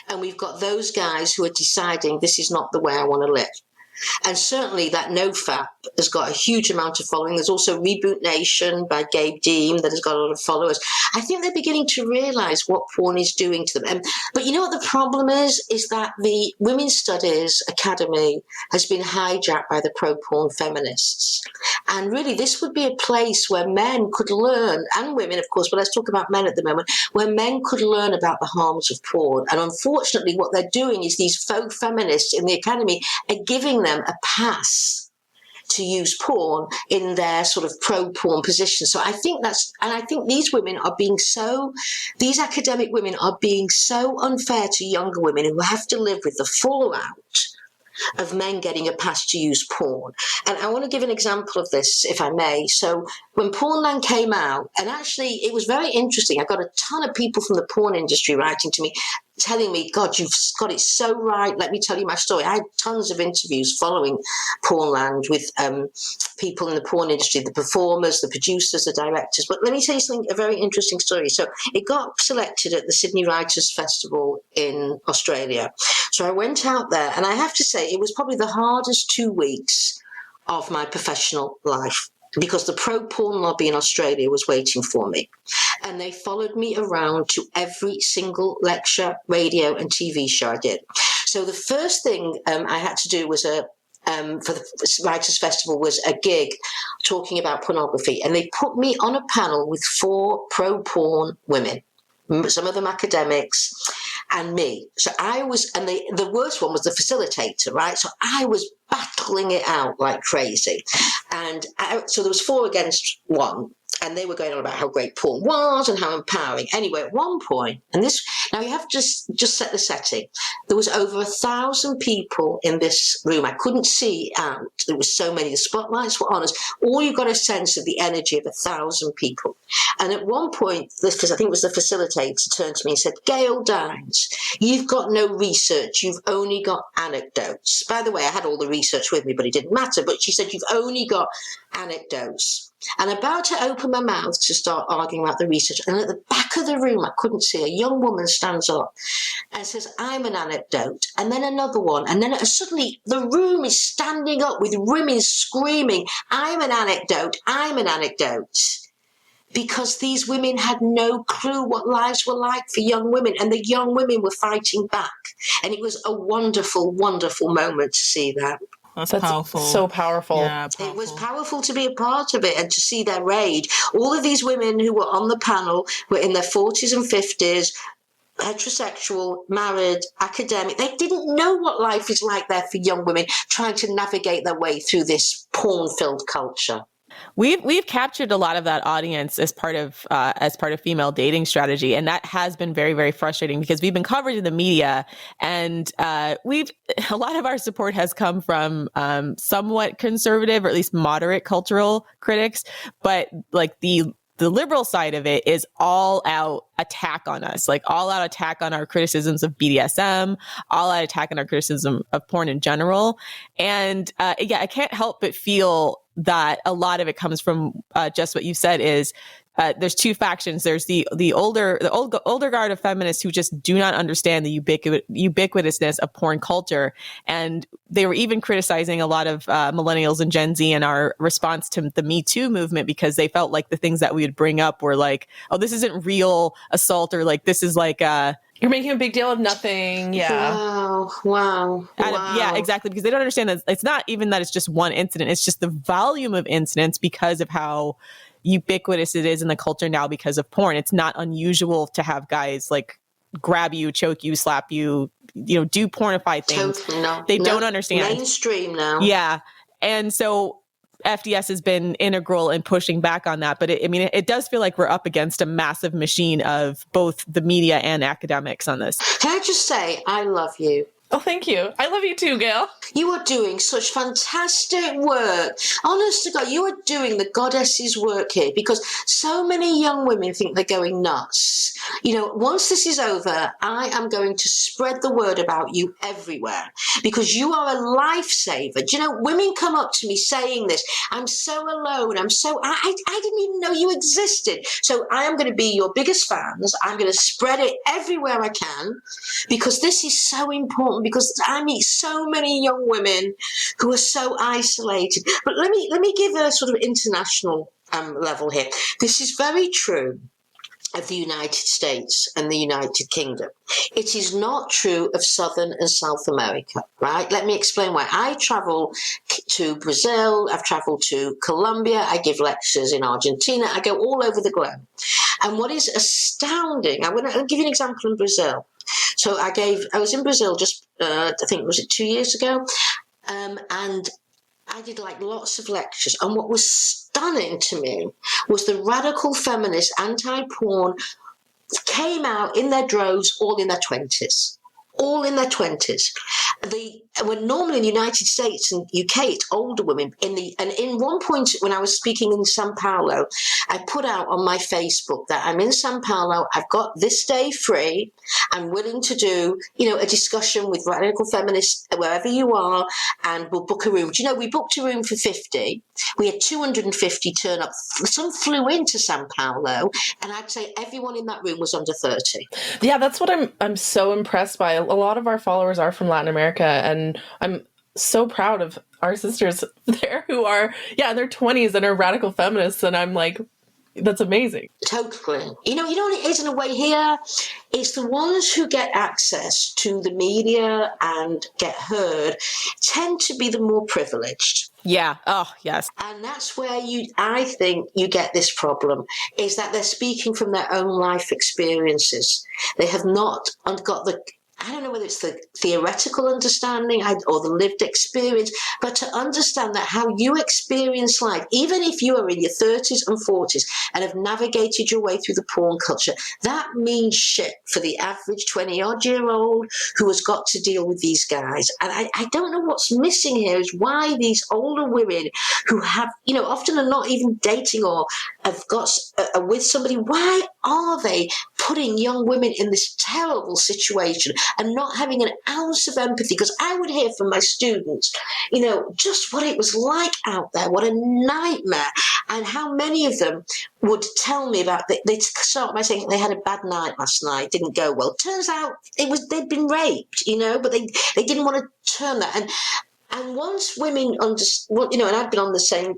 and we've got those guys who are deciding this is not the way I want to live. And certainly that NoFap has got a huge amount of following. There's also Reboot Nation by Gail Dines that has got a lot of followers. I think they're beginning to realize what porn is doing to them. But you know what the problem is that the Women's Studies Academy has been hijacked by the pro-porn feminists. And really, this would be a place where men could learn, and women, of course, but let's talk about men at the moment, where men could learn about the harms of porn. And unfortunately, what they're doing is these faux feminists in the academy are giving them a pass to use porn in their sort of pro-porn position. So I think I think these women are these academic women are being so unfair to younger women who have to live with the fallout of men getting a pass to use porn. And I want to give an example of this, if I may. So when Pornland came out, and actually it was very interesting, I got a ton of people from the porn industry writing to me, telling me, God, you've got it so right. Let me tell you my story. I had tons of interviews following Pornland with people in the porn industry, the performers, the producers, the directors. But let me tell you something, a very interesting story. So it got selected at the Sydney Writers' Festival in Australia. So I went out there, and I have to say, it was probably the hardest 2 weeks of my professional life, because the pro-porn lobby in Australia was waiting for me. And they followed me around to every single lecture, radio and TV show I did. So the first thing I had to do was for the Writers' Festival was a gig talking about pornography. And they put me on a panel with 4 pro-porn women, some of them academics, and me. So I was, and the worst one was the facilitator, right? So I was battling it out like crazy. And so there was 4 against 1. And they were going on about how great porn was and how empowering. Anyway, at one point, now you have to just set the setting. There was over 1,000 people in this room. I couldn't see out. There was so many. The spotlights were on us. All you got a sense of the energy of 1,000 people. And at one point, I think it was the facilitator, turned to me and said, Gail Dines, you've got no research. You've only got anecdotes. By the way, I had all the research with me, but it didn't matter. But she said, you've only got anecdotes. and about to open my mouth to start arguing about the research. And at the back of the room, I couldn't see, a young woman stands up and says, I'm an anecdote. And then another one. And then suddenly the room is standing up with women screaming, I'm an anecdote, I'm an anecdote. Because these women had no clue what lives were like for young women, and the young women were fighting back. And it was a wonderful, wonderful moment to see that. That's powerful. So powerful. Yeah, powerful. It was powerful to be a part of it and to see their rage. All of these women who were on the panel were in their 40s and 50s, heterosexual, married, academic. They didn't know what life is like there for young women trying to navigate their way through this porn-filled culture. We've captured a lot of that audience as part of female dating strategy, and that has been very, very frustrating because we've been covered in the media, and a lot of our support has come from somewhat conservative or at least moderate cultural critics, but like the liberal side of it is all out attack on us, like all out attack on our criticisms of BDSM, all out attack on our criticism of porn in general. And I can't help but feel that a lot of it comes from just what you said is there's two factions. There's the older guard of feminists who just do not understand the ubiquitousness of porn culture. And they were even criticizing a lot of millennials and Gen Z in our response to the Me Too movement because they felt like the things that we would bring up were like, oh, this isn't real assault, or like this is like you're making a big deal of nothing. Yeah. Wow. Yeah, exactly. Because they don't understand that it's not even that it's just one incident. It's just the volume of incidents because of how ubiquitous it is in the culture now because of porn. It's not unusual to have guys like grab you, choke you, slap you, do pornified things. Totally, no. They don't understand. Mainstream now. Yeah. And so FDS has been integral in pushing back on that. But it does feel like we're up against a massive machine of both the media and academics on this. Can I just say, I love you. Oh, thank you. I love you too, Gail. You are doing such fantastic work. Honest to God, you are doing the goddess's work here because so many young women think they're going nuts. Once this is over, I am going to spread the word about you everywhere because you are a lifesaver. Do you know, women come up to me saying this, I'm so alone. I didn't even know you existed. So I am going to be your biggest fans. I'm going to spread it everywhere I can because this is so important. Because I meet so many young women who are so isolated. But let me give a sort of international level here. This is very true of the United States and the United Kingdom. It is not true of Southern and South America, right? Let me explain why. I travel to Brazil. I've traveled to Colombia. I give lectures in Argentina. I go all over the globe. And what is astounding, I'll give you an example in Brazil. So I was in Brazil just, I think, was it 2 years ago? And I did like lots of lectures. And what was stunning to me was the radical feminist anti-porn came out in their droves, all in their 20s. All in their 20s. When normally in the United States and UK, it's older women. And in one point, when I was speaking in Sao Paulo, I put out on my Facebook that I'm in Sao Paulo. I've got this day free. I'm willing to do, a discussion with radical feminists wherever you are, and we'll book a room. Do you know, we booked a room for 50. We had 250 turn up. Some flew into Sao Paulo, and I'd say everyone in that room was under 30. Yeah, that's what I'm so impressed by. A lot of our followers are from Latin America, and I'm so proud of our sisters there who are, in their 20s and are radical feminists, and I'm like, that's amazing. Totally. You know what it is in a way here? It's the ones who get access to the media and get heard tend to be the more privileged. Yeah. Oh, yes. And that's where I think you get this problem, is that they're speaking from their own life experiences. They have not got I don't know whether it's the theoretical understanding or the lived experience, but to understand that how you experience life, even if you are in your 30s and 40s and have navigated your way through the porn culture, that means shit for the average 20-odd-year-old who has got to deal with these guys. And I don't know what's missing here is why these older women who have, often are not even dating or have got with somebody, why are they putting young women in this terrible situation and not having an ounce of empathy? Because I would hear from my students, just what it was like out there, what a nightmare, and how many of them would tell me about, they'd start by saying they had a bad night last night, didn't go well. Turns out they'd been raped, but they didn't want to turn that. And once women understand, and I've been on the same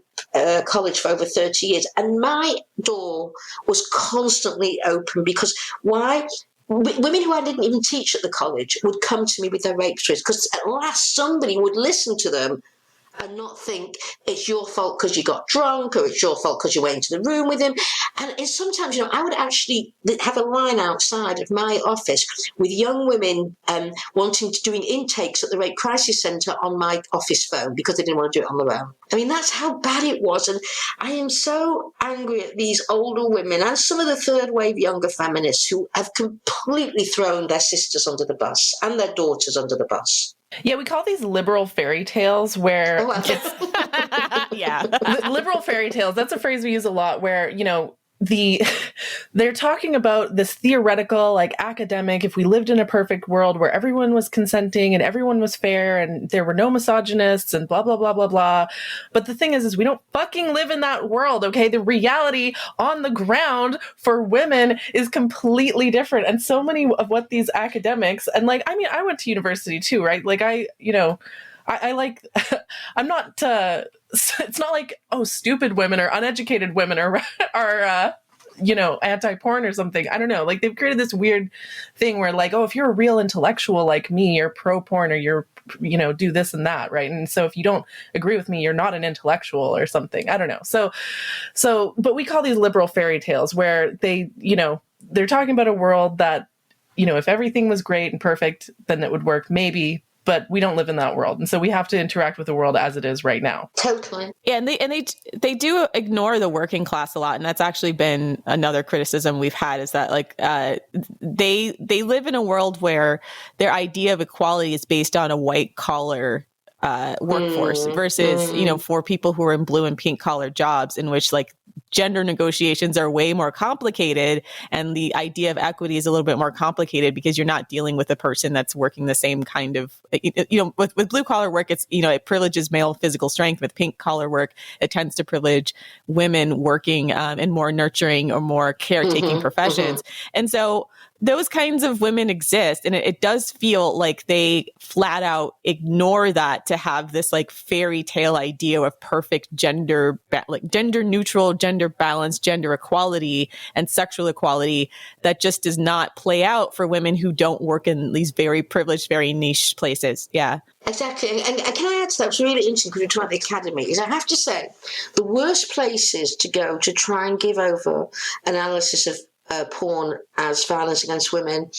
college for over 30 years, and my door was constantly open because why? Women who I didn't even teach at the college would come to me with their rape stories because at last somebody would listen to them and not think it's your fault because you got drunk or it's your fault because you went into the room with him. And sometimes, I would actually have a line outside of my office with young women wanting to doing intakes at the Rape Crisis Centre on my office phone because they didn't want to do it on their own. I mean, that's how bad it was. And I am so angry at these older women and some of the third wave younger feminists who have completely thrown their sisters under the bus and their daughters under the bus. Yeah, we call these liberal fairy tales where Yeah. Liberal fairy tales. That's a phrase we use a lot where, they're talking about this theoretical, like academic, if we lived in a perfect world where everyone was consenting and everyone was fair and there were no misogynists and blah, blah, blah, blah, blah. But the thing is we don't fucking live in that world, okay? The reality on the ground for women is completely different. And so many of what these academics, and I went to university too, right? I like, I'm not, it's not like, stupid women or uneducated women are anti-porn or something. I don't know. Like they've created this weird thing where if you're a real intellectual like me, you're pro-porn or you're, do this and that. Right. And so if you don't agree with me, you're not an intellectual or something. I don't know. So, but we call these liberal fairy tales where they, they're talking about a world that, if everything was great and perfect, then it would work maybe. But we don't live in that world. And so we have to interact with the world as it is right now. Totally. Yeah, and they do ignore the working class a lot. And that's actually been another criticism we've had is that they live in a world where their idea of equality is based on a white collar workforce versus, for people who are in blue and pink collar jobs in which gender negotiations are way more complicated. And the idea of equity is a little bit more complicated because you're not dealing with a person that's working the same kind of, with blue collar work, it's, it privileges male physical strength. With pink collar work, it tends to privilege women working in more nurturing or more caretaking professions. And so those kinds of women exist. And it does feel like they flat out ignore that to have this fairy tale idea of perfect gender neutral, gender balanced, gender equality and sexual equality that just does not play out for women who don't work in these very privileged, very niche places. Yeah. Exactly. And can I add to that? It's really interesting because we're talking about the academy. Is I have to say, the worst places to go to try and give over analysis of porn as violence against women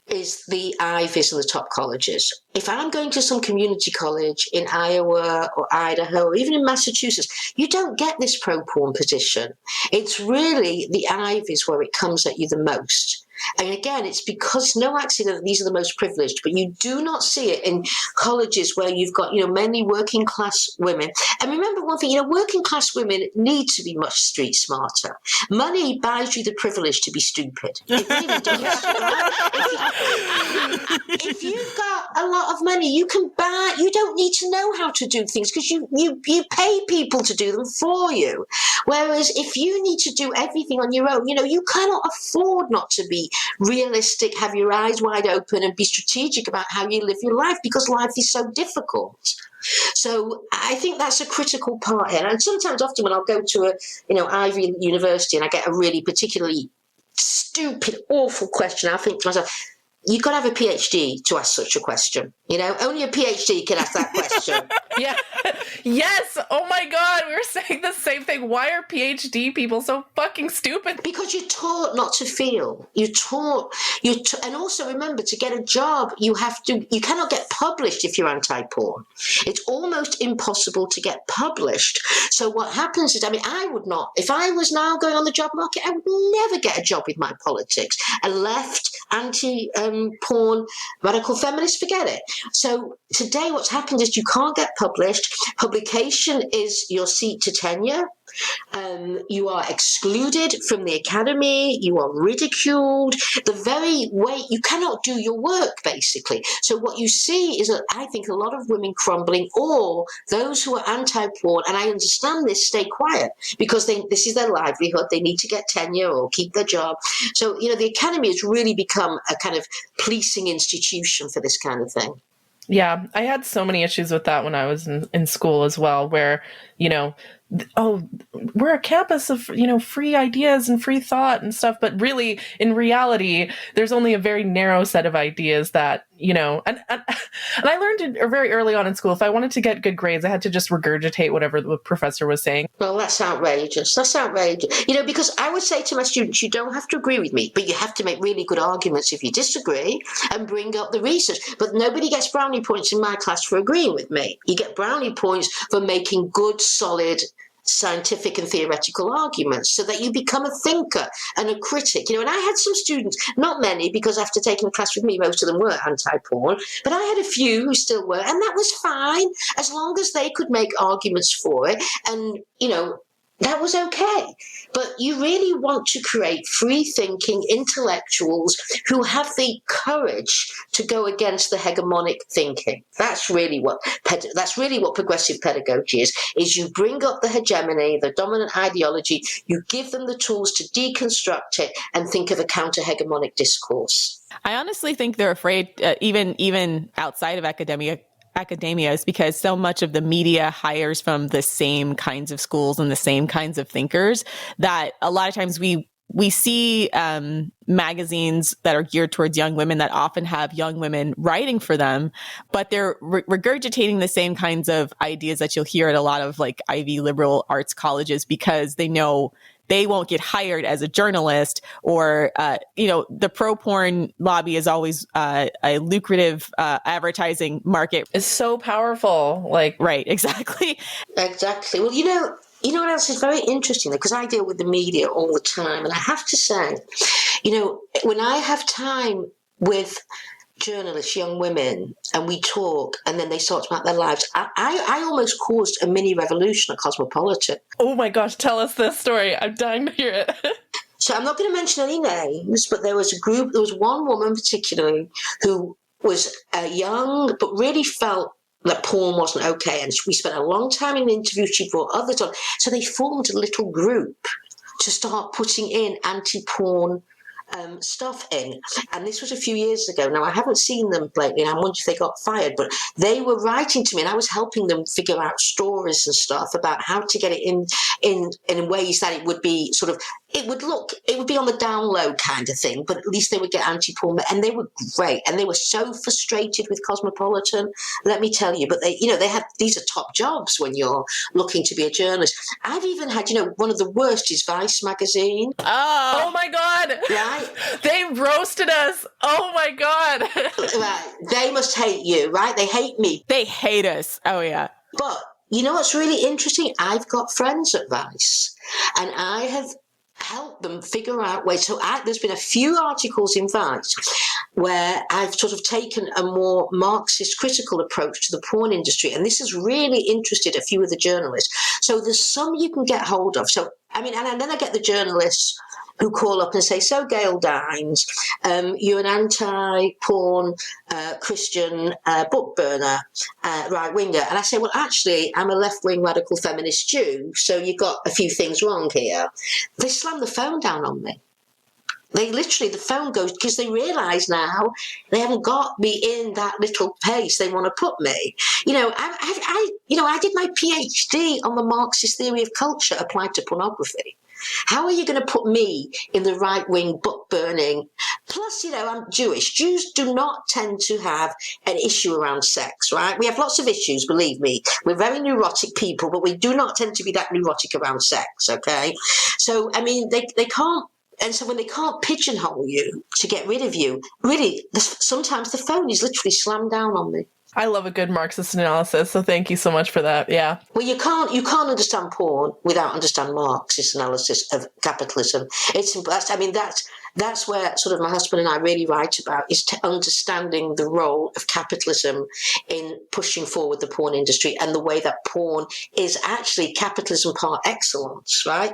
is the Ivies and the top colleges. If I'm going to some community college in Iowa or Idaho or even in Massachusetts, you don't get this pro-porn position. It's really the Ivies where it comes at you the most. And again, it's because no accident these are the most privileged, but you do not see it in colleges where you've got, many working class women. And remember one thing, working class women need to be much street smarter. Money buys you the privilege to be stupid. It really does. If you've got a lot of money, you don't need to know how to do things because you pay people to do them for you. Whereas if you need to do everything on your own, you cannot afford not to be realistic, have your eyes wide open and be strategic about how you live your life because life is so difficult. So I think that's a critical part here. And sometimes often when I'll go to a Ivy University and I get a really particularly stupid, awful question, I think to myself, you've got to have a PhD to ask such a question. Only a PhD can ask that question. Yeah. Yes. Oh my God. We were saying the same thing. Why are PhD people so fucking stupid? Because you're taught not to feel. And also remember, to get a job, you cannot get published if you're anti-porn. It's almost impossible to get published. So what happens is, I would not, if I was now going on the job market, I would never get a job with my politics. I left anti-porn radical feminists, forget it. So today what's happened is you can't get published. Publication is your seat to tenure. You are excluded from the academy. You are ridiculed. The very way you cannot do your work, basically. So what you see is, I think, a lot of women crumbling, or those who are anti-porn, and I understand this, stay quiet because this is their livelihood. They need to get tenure or keep their job. So, the academy has really become a kind of policing institution for this kind of thing. Yeah, I had so many issues with that when I was in school as well, where, we're a campus of, free ideas and free thought and stuff. But really, in reality, there's only a very narrow set of ideas that, and I learned very early on in school, if I wanted to get good grades, I had to just regurgitate whatever the professor was saying. Well, that's outrageous. That's outrageous. Because I would say to my students, you don't have to agree with me, but you have to make really good arguments if you disagree and bring up the research. But nobody gets brownie points in my class for agreeing with me. You get brownie points for making good, solid, scientific and theoretical arguments so that you become a thinker and a critic. And I had some students, not many, because after taking a class with me, most of them were anti-porn, but I had a few who still were, and that was fine as long as they could make arguments for it. And, that was okay. But you really want to create free-thinking intellectuals who have the courage to go against the hegemonic thinking. That's really what progressive pedagogy is you bring up the hegemony, the dominant ideology, you give them the tools to deconstruct it and think of a counter-hegemonic discourse. I honestly think they're afraid, even outside of academia is because so much of the media hires from the same kinds of schools and the same kinds of thinkers that a lot of times we see magazines that are geared towards young women that often have young women writing for them, but they're regurgitating the same kinds of ideas that you'll hear at a lot of like Ivy liberal arts colleges because they know they won't get hired as a journalist, or, the pro-porn lobby is always a lucrative advertising market. It's so powerful. Right, exactly. Exactly. Well, you know what else is very interesting, because I deal with the media all the time, and I have to say, when I have time with journalists, young women, and we talk, and then they talk about their lives, I almost caused a mini revolution at Cosmopolitan. Oh my gosh, tell us this story. I'm dying to hear it. So I'm not going to mention any names, but there was one woman particularly who was young, but really felt that porn wasn't okay. And we spent a long time in the interview. She brought others on. So they formed a little group to start putting in anti-porn stuff in. And this was a few years ago. Now, I haven't seen them lately, and I wonder if they got fired, but they were writing to me, and I was helping them figure out stories and stuff about how to get it in ways that it would be it would be on the down low kind of thing, but at least they would get anti-porn, and they were great, and they were so frustrated with Cosmopolitan, let me tell you. But they had, these are top jobs when you're looking to be a journalist. I've even had, one of the worst is Vice magazine. Oh my God. Right? They roasted us. Oh my God. Right. They must hate you, right? They hate me. They hate us. Oh yeah. But you know what's really interesting? I've got friends at Vice, and I have help them figure out ways. So there's been a few articles in Vice where I've sort of taken a more Marxist critical approach to the porn industry, and this has really interested a few of the journalists. So there's some you can get hold of. So and then I get the journalists who call up and say, so Gail Dines, you're an anti-porn Christian book burner, right-winger. And I say, well, actually, I'm a left-wing radical feminist Jew, so you've got a few things wrong here. They slam the phone down on me. They literally, the phone goes, because they realise now they haven't got me in that little place they want to put me. I did my PhD on the Marxist theory of culture applied to pornography. How are you going to put me in the right-wing book-burning? Plus, I'm Jewish. Jews do not tend to have an issue around sex, right? We have lots of issues, believe me. We're very neurotic people, but we do not tend to be that neurotic around sex, okay? So, they can't. And so when they can't pigeonhole you to get rid of you, really, sometimes the phone is literally slammed down on me. I love a good Marxist analysis, so thank you so much for that. Yeah. Well, you can't understand porn without understanding Marxist analysis of capitalism. That's That's where sort of my husband and I really write about, is understanding the role of capitalism in pushing forward the porn industry, and the way that porn is actually capitalism par excellence, right?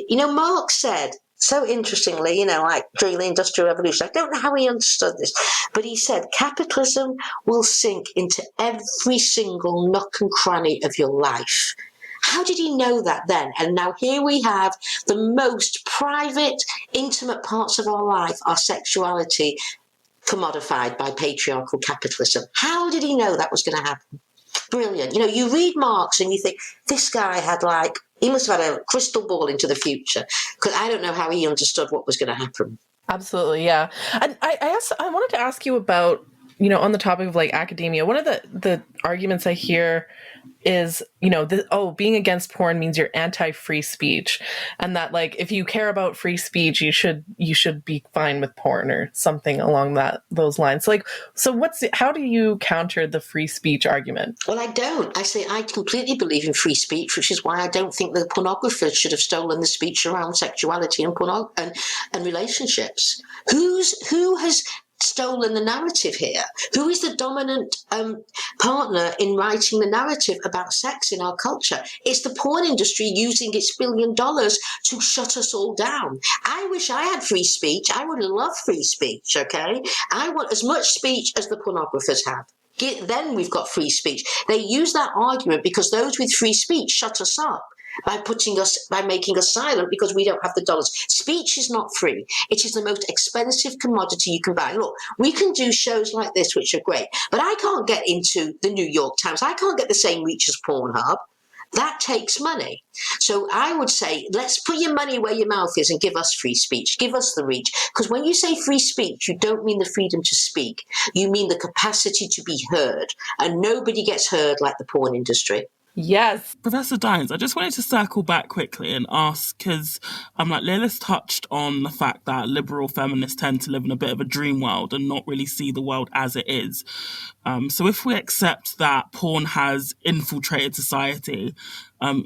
Marx said, so interestingly, like during the Industrial Revolution, I don't know how he understood this, but he said capitalism will sink into every single nook and cranny of your life. How did he know that then? And now here we have the most private, intimate parts of our life, our sexuality, commodified by patriarchal capitalism. How did he know that was going to happen? Brilliant. You read Marx and you think, this guy had he must have had a crystal ball into the future, because I don't know how he understood what was going to happen. Absolutely, yeah. And I wanted to ask you about, on the topic of academia, one of the arguments I hear is, being against porn means you're anti-free speech, and that if you care about free speech, you should be fine with porn or something along those lines. So how do you counter the free speech argument? Well, I don't. I say I completely believe in free speech, which is why I don't think the pornographers should have stolen the speech around sexuality and and relationships. Who has stolen the narrative here? Who is the dominant partner in writing the narrative about sex in our culture? It's the porn industry using its $1 billion to shut us all down. I wish I had free speech. I would love free speech, okay? I want as much speech as the pornographers have. Then we've got free speech. They use that argument because those with free speech shut us up by making us silent because we don't have the dollars. Speech is not free. It is the most expensive commodity you can buy. Look, we can do shows like this, which are great, but I can't get into the New York Times. I can't get the same reach as Pornhub. That takes money. So I would say, let's put your money where your mouth is and give us free speech. Give us the reach. Because when you say free speech, you don't mean the freedom to speak. You mean the capacity to be heard. And nobody gets heard like the porn industry. Yes. Professor Dines, I just wanted to circle back quickly and ask, because Lilith touched on the fact that liberal feminists tend to live in a bit of a dream world and not really see the world as it is. So if we accept that porn has infiltrated society,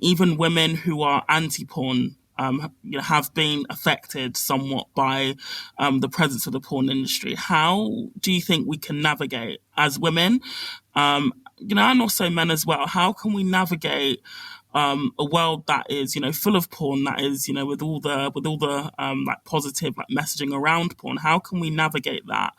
even women who are anti-porn have been affected somewhat by the presence of the porn industry. How do you think we can navigate as women, and also men as well? How can we navigate a world that is, full of porn, that is, with all the positive messaging around porn? How can we navigate that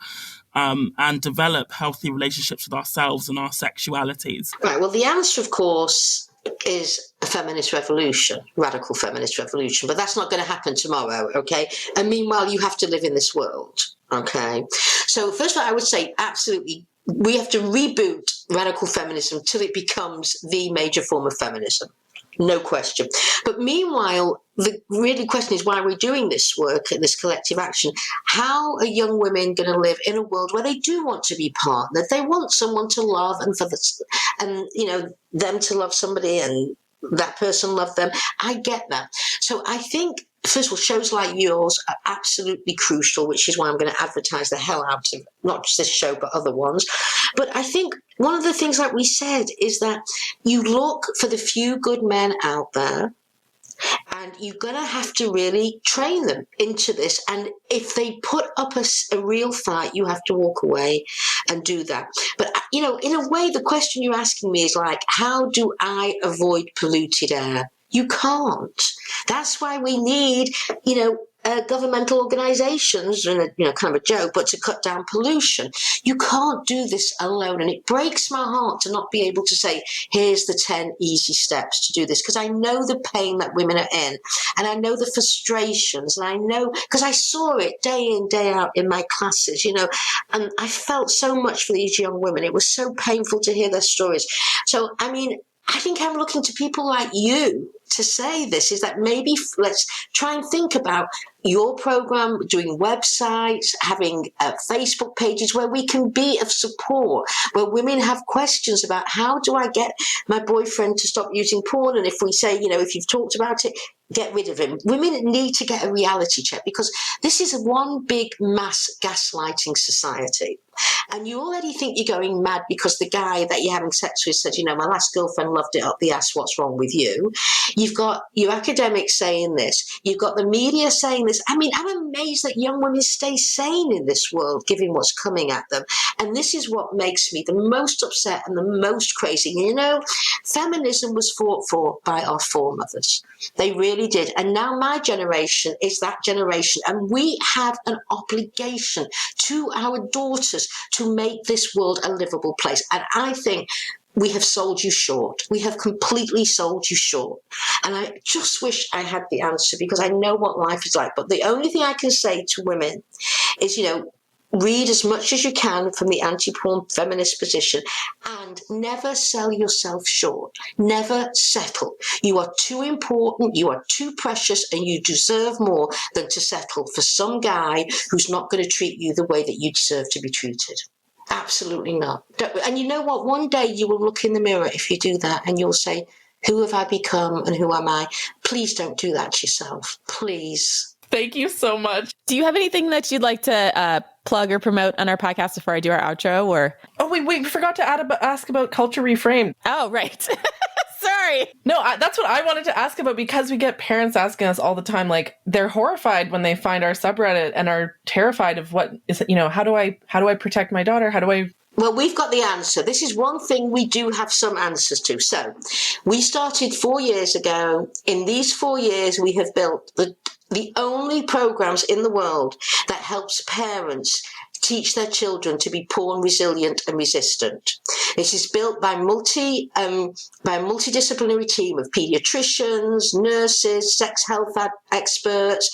and develop healthy relationships with ourselves and our sexualities? Right. Well, the answer, of course, is a feminist revolution, radical feminist revolution, but that's not going to happen tomorrow, okay? And meanwhile, you have to live in this world, okay? So first of all, I would say absolutely, we have to reboot radical feminism till it becomes the major form of feminism. No question. But meanwhile, the really question is why we're doing this work and this collective action. How are young women going to live in a world where they do want to be partnered? They want someone to love and them to love somebody and that person love them. I get that. So I think, first of all, shows like yours are absolutely crucial, which is why I'm going to advertise the hell out of not just this show, but other ones. But I think one of the things, like we said, is that you look for the few good men out there, and you're going to have to really train them into this. And if they put up a real fight, you have to walk away and do that. But, in a way, the question you're asking me is how do I avoid polluted air? You can't. That's why we need, governmental organizations, and kind of a joke, but to cut down pollution. You can't do this alone. And it breaks my heart to not be able to say, here's the 10 easy steps to do this. Because I know the pain that women are in, and I know the frustrations, and I know, because I saw it day in, day out in my classes, and I felt so much for these young women. It was so painful to hear their stories. So, I think I'm looking to people like you to say this, is that maybe let's try and think about your program, doing websites, having Facebook pages where we can be of support, where women have questions about how do I get my boyfriend to stop using porn? And if we say, if you've talked about it, get rid of him. Women need to get a reality check, because this is one big mass gaslighting society. and you already think you're going mad because the guy that you're having sex with said, my last girlfriend loved it up the ass, what's wrong with you? You've got your academics saying this. You've got the media saying this. I mean, I'm amazed that young women stay sane in this world, given what's coming at them. And this is what makes me the most upset and the most crazy. Feminism was fought for by our foremothers. They really did. And now my generation is that generation. And we have an obligation to our daughters to make this world a livable place. And I think we have sold you short. We have completely sold you short. And I just wish I had the answer, because I know what life is like. But the only thing I can say to women is, read as much as you can from the anti-porn feminist position, and never sell yourself short. Never settle. You are too important, you are too precious, and you deserve more than to settle for some guy who's not going to treat you the way that you deserve to be treated. Absolutely not. And you know what? One day you will look in the mirror if you do that, and you'll say, who have I become and who am I? Please don't do that to yourself. Please. Thank you so much. Do you have anything that you'd like to plug or promote on our podcast before I do our outro? Or we forgot to ask about Culture Reframed. Oh, right. Sorry. No, that's what I wanted to ask about, because we get parents asking us all the time, like, they're horrified when they find our subreddit and are terrified of what is, how do I protect my daughter? Well, we've got the answer. This is one thing we do have some answers to. So we started 4 years ago. In these 4 years, we have built the only programs in the world that helps parents teach their children to be porn resilient and resistant. This is built by a multidisciplinary team of pediatricians, nurses, sex health experts,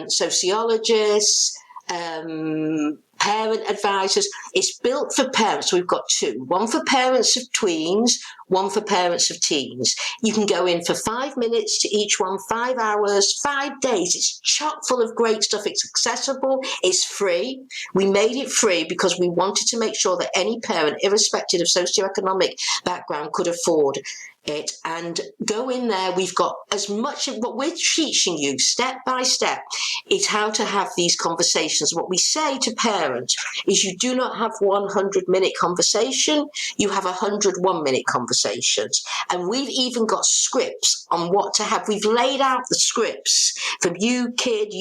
sociologists, parent advisors. It's built for parents. So we've got two, one for parents of tweens, one for parents of teens. You can go in for 5 minutes to each one, 5 hours, 5 days. It's chock full of great stuff. It's accessible. It's free. We made it free because we wanted to make sure that any parent, irrespective of socioeconomic background, could afford it. And go in there. We've got as much of what we're teaching you step by step is how to have these conversations. What we say to parents is, you do not have 100-minute conversation, you have 100 1-minute conversations. And we've even got scripts on what to have. We've laid out the scripts from you kid,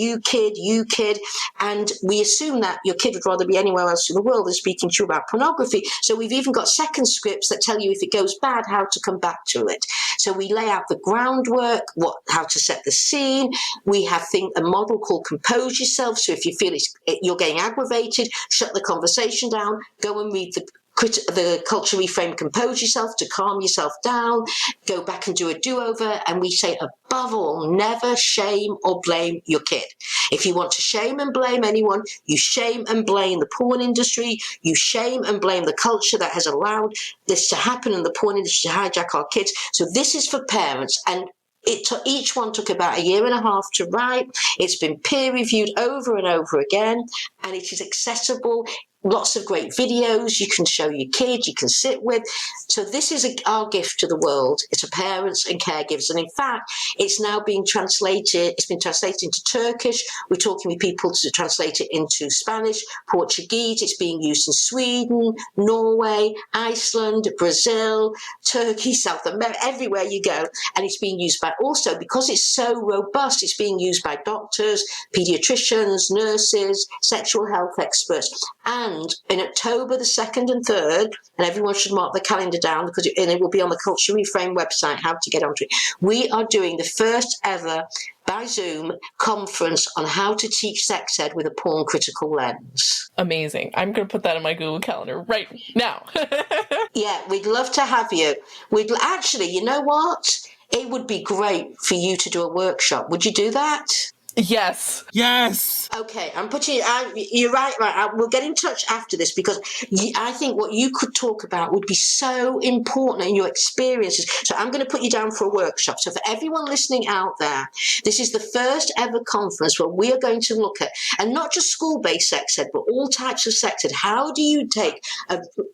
and we assume that your kid would rather be anywhere else in the world than speaking to you about pornography. So we've even got second scripts that tell you if it goes bad, how to come back to it. So we lay out the groundwork, how to set the scene. We have a model called Compose Yourself. So if you feel you're getting aggravated, shut the conversation down, go and read the Culture Reframed Compose Yourself to calm yourself down, go back and do a do-over. And we say, above all, never shame or blame your kid. If you want to shame and blame anyone, you shame and blame the porn industry, you shame and blame the culture that has allowed this to happen and the porn industry to hijack our kids. So this is for parents, and each one took about 1.5 years to write. It's been peer reviewed over and over again, and it is accessible. Lots of great videos you can show your kids, you can sit with. So this is our gift to the world. It's to parents and caregivers. And in fact, it's now being translated. It's been translated into Turkish. We're talking with people to translate it into Spanish, Portuguese. It's being used in Sweden, Norway, Iceland, Brazil, Turkey, South America, everywhere you go. And it's being used by, also because it's so robust, it's being used by doctors, pediatricians, nurses, sexual health experts. And in October the 2nd and 3rd, and everyone should mark the calendar down because it will be on the Culture Reframed website, how to get onto it. We are doing the first ever by Zoom conference on how to teach sex ed with a porn critical lens. Amazing. I'm going to put that in my Google Calendar right now. Yeah, we'd love to have you. Actually, you know what? It would be great for you to do a workshop. Would you do that? Yes. Yes. Okay, I'm putting you're right. We'll get in touch after this because I think what you could talk about would be so important in your experiences. So I'm going to put you down for a workshop. So for everyone listening out there, this is the first ever conference where we are going to look at, and not just school-based sex ed, but all types of sex ed. How do you take,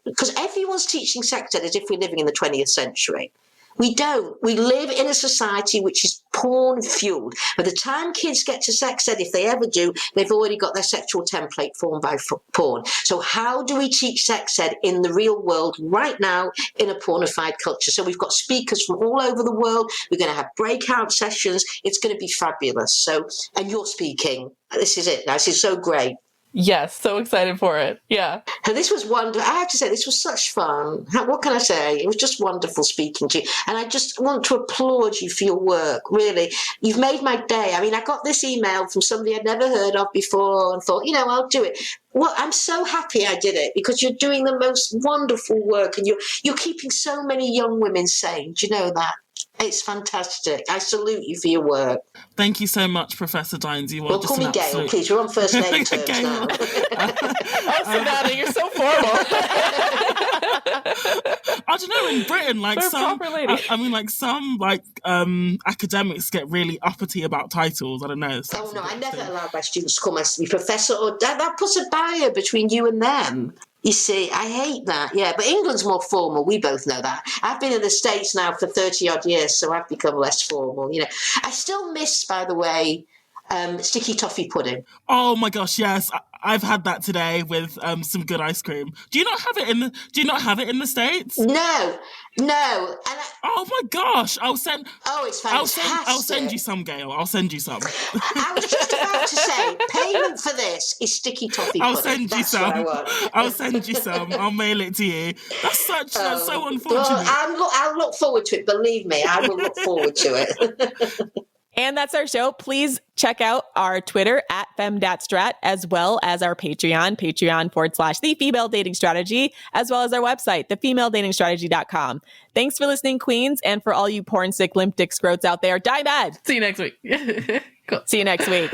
because everyone's teaching sex ed as if we're living in the 20th century. We don't. We live in a society which is porn fueled. By the time kids get to sex ed, if they ever do, they've already got their sexual template formed by porn. So how do we teach sex ed in the real world right now in a pornified culture? So we've got speakers from all over the world. We're going to have breakout sessions. It's going to be fabulous. So, and you're speaking. This is it. This is so great. Yes, so excited for it. Yeah. And this was wonderful. I have to say, this was such fun. What can I say? It was just wonderful speaking to you. And I just want to applaud you for your work, really. You've made my day. I mean, I got this email from somebody I'd never heard of before and thought, I'll do it. Well, I'm so happy I did it because you're doing the most wonderful work and you're keeping so many young women sane. Do you know that? It's fantastic. I salute you for your work. Thank you so much, Professor Dines. You are just call me Gail, absolute... please. We're on first name terms now. Oh, Savannah, you're so formal. I don't know, in Britain, like We're some, proper lady. I mean, like some, academics get really uppity about titles. I don't know. Oh no, I never allowed my students to call me professor or dad. That puts a barrier between you and them. You see, I hate that. Yeah, but England's more formal. We both know that. I've been in the States now for 30 odd years, so I've become less formal. I still miss, by the way, sticky toffee pudding. Oh my gosh, yes. I've had that today with some good ice cream. Do you not have it in the States? No. Oh my gosh, I'll send. Oh, it's fantastic. I'll send you some, Gail. I'll send you some. I was just about to say, payment for this is sticky toffee pudding. I'll send you That's some. what I want. I'll send you some. I'll mail it to you. That's so unfortunate. Well, I'll look forward to it. Believe me, I will look forward to it. And that's our show. Please check out our Twitter at FemDatStrat, as well as our Patreon.com/The Female Dating Strategy, as well as our website, thefemaledatingstrategy.com. Thanks for listening, Queens. And for all you porn sick limp dick scroats out there, die mad. See you next week. Cool. See you next week.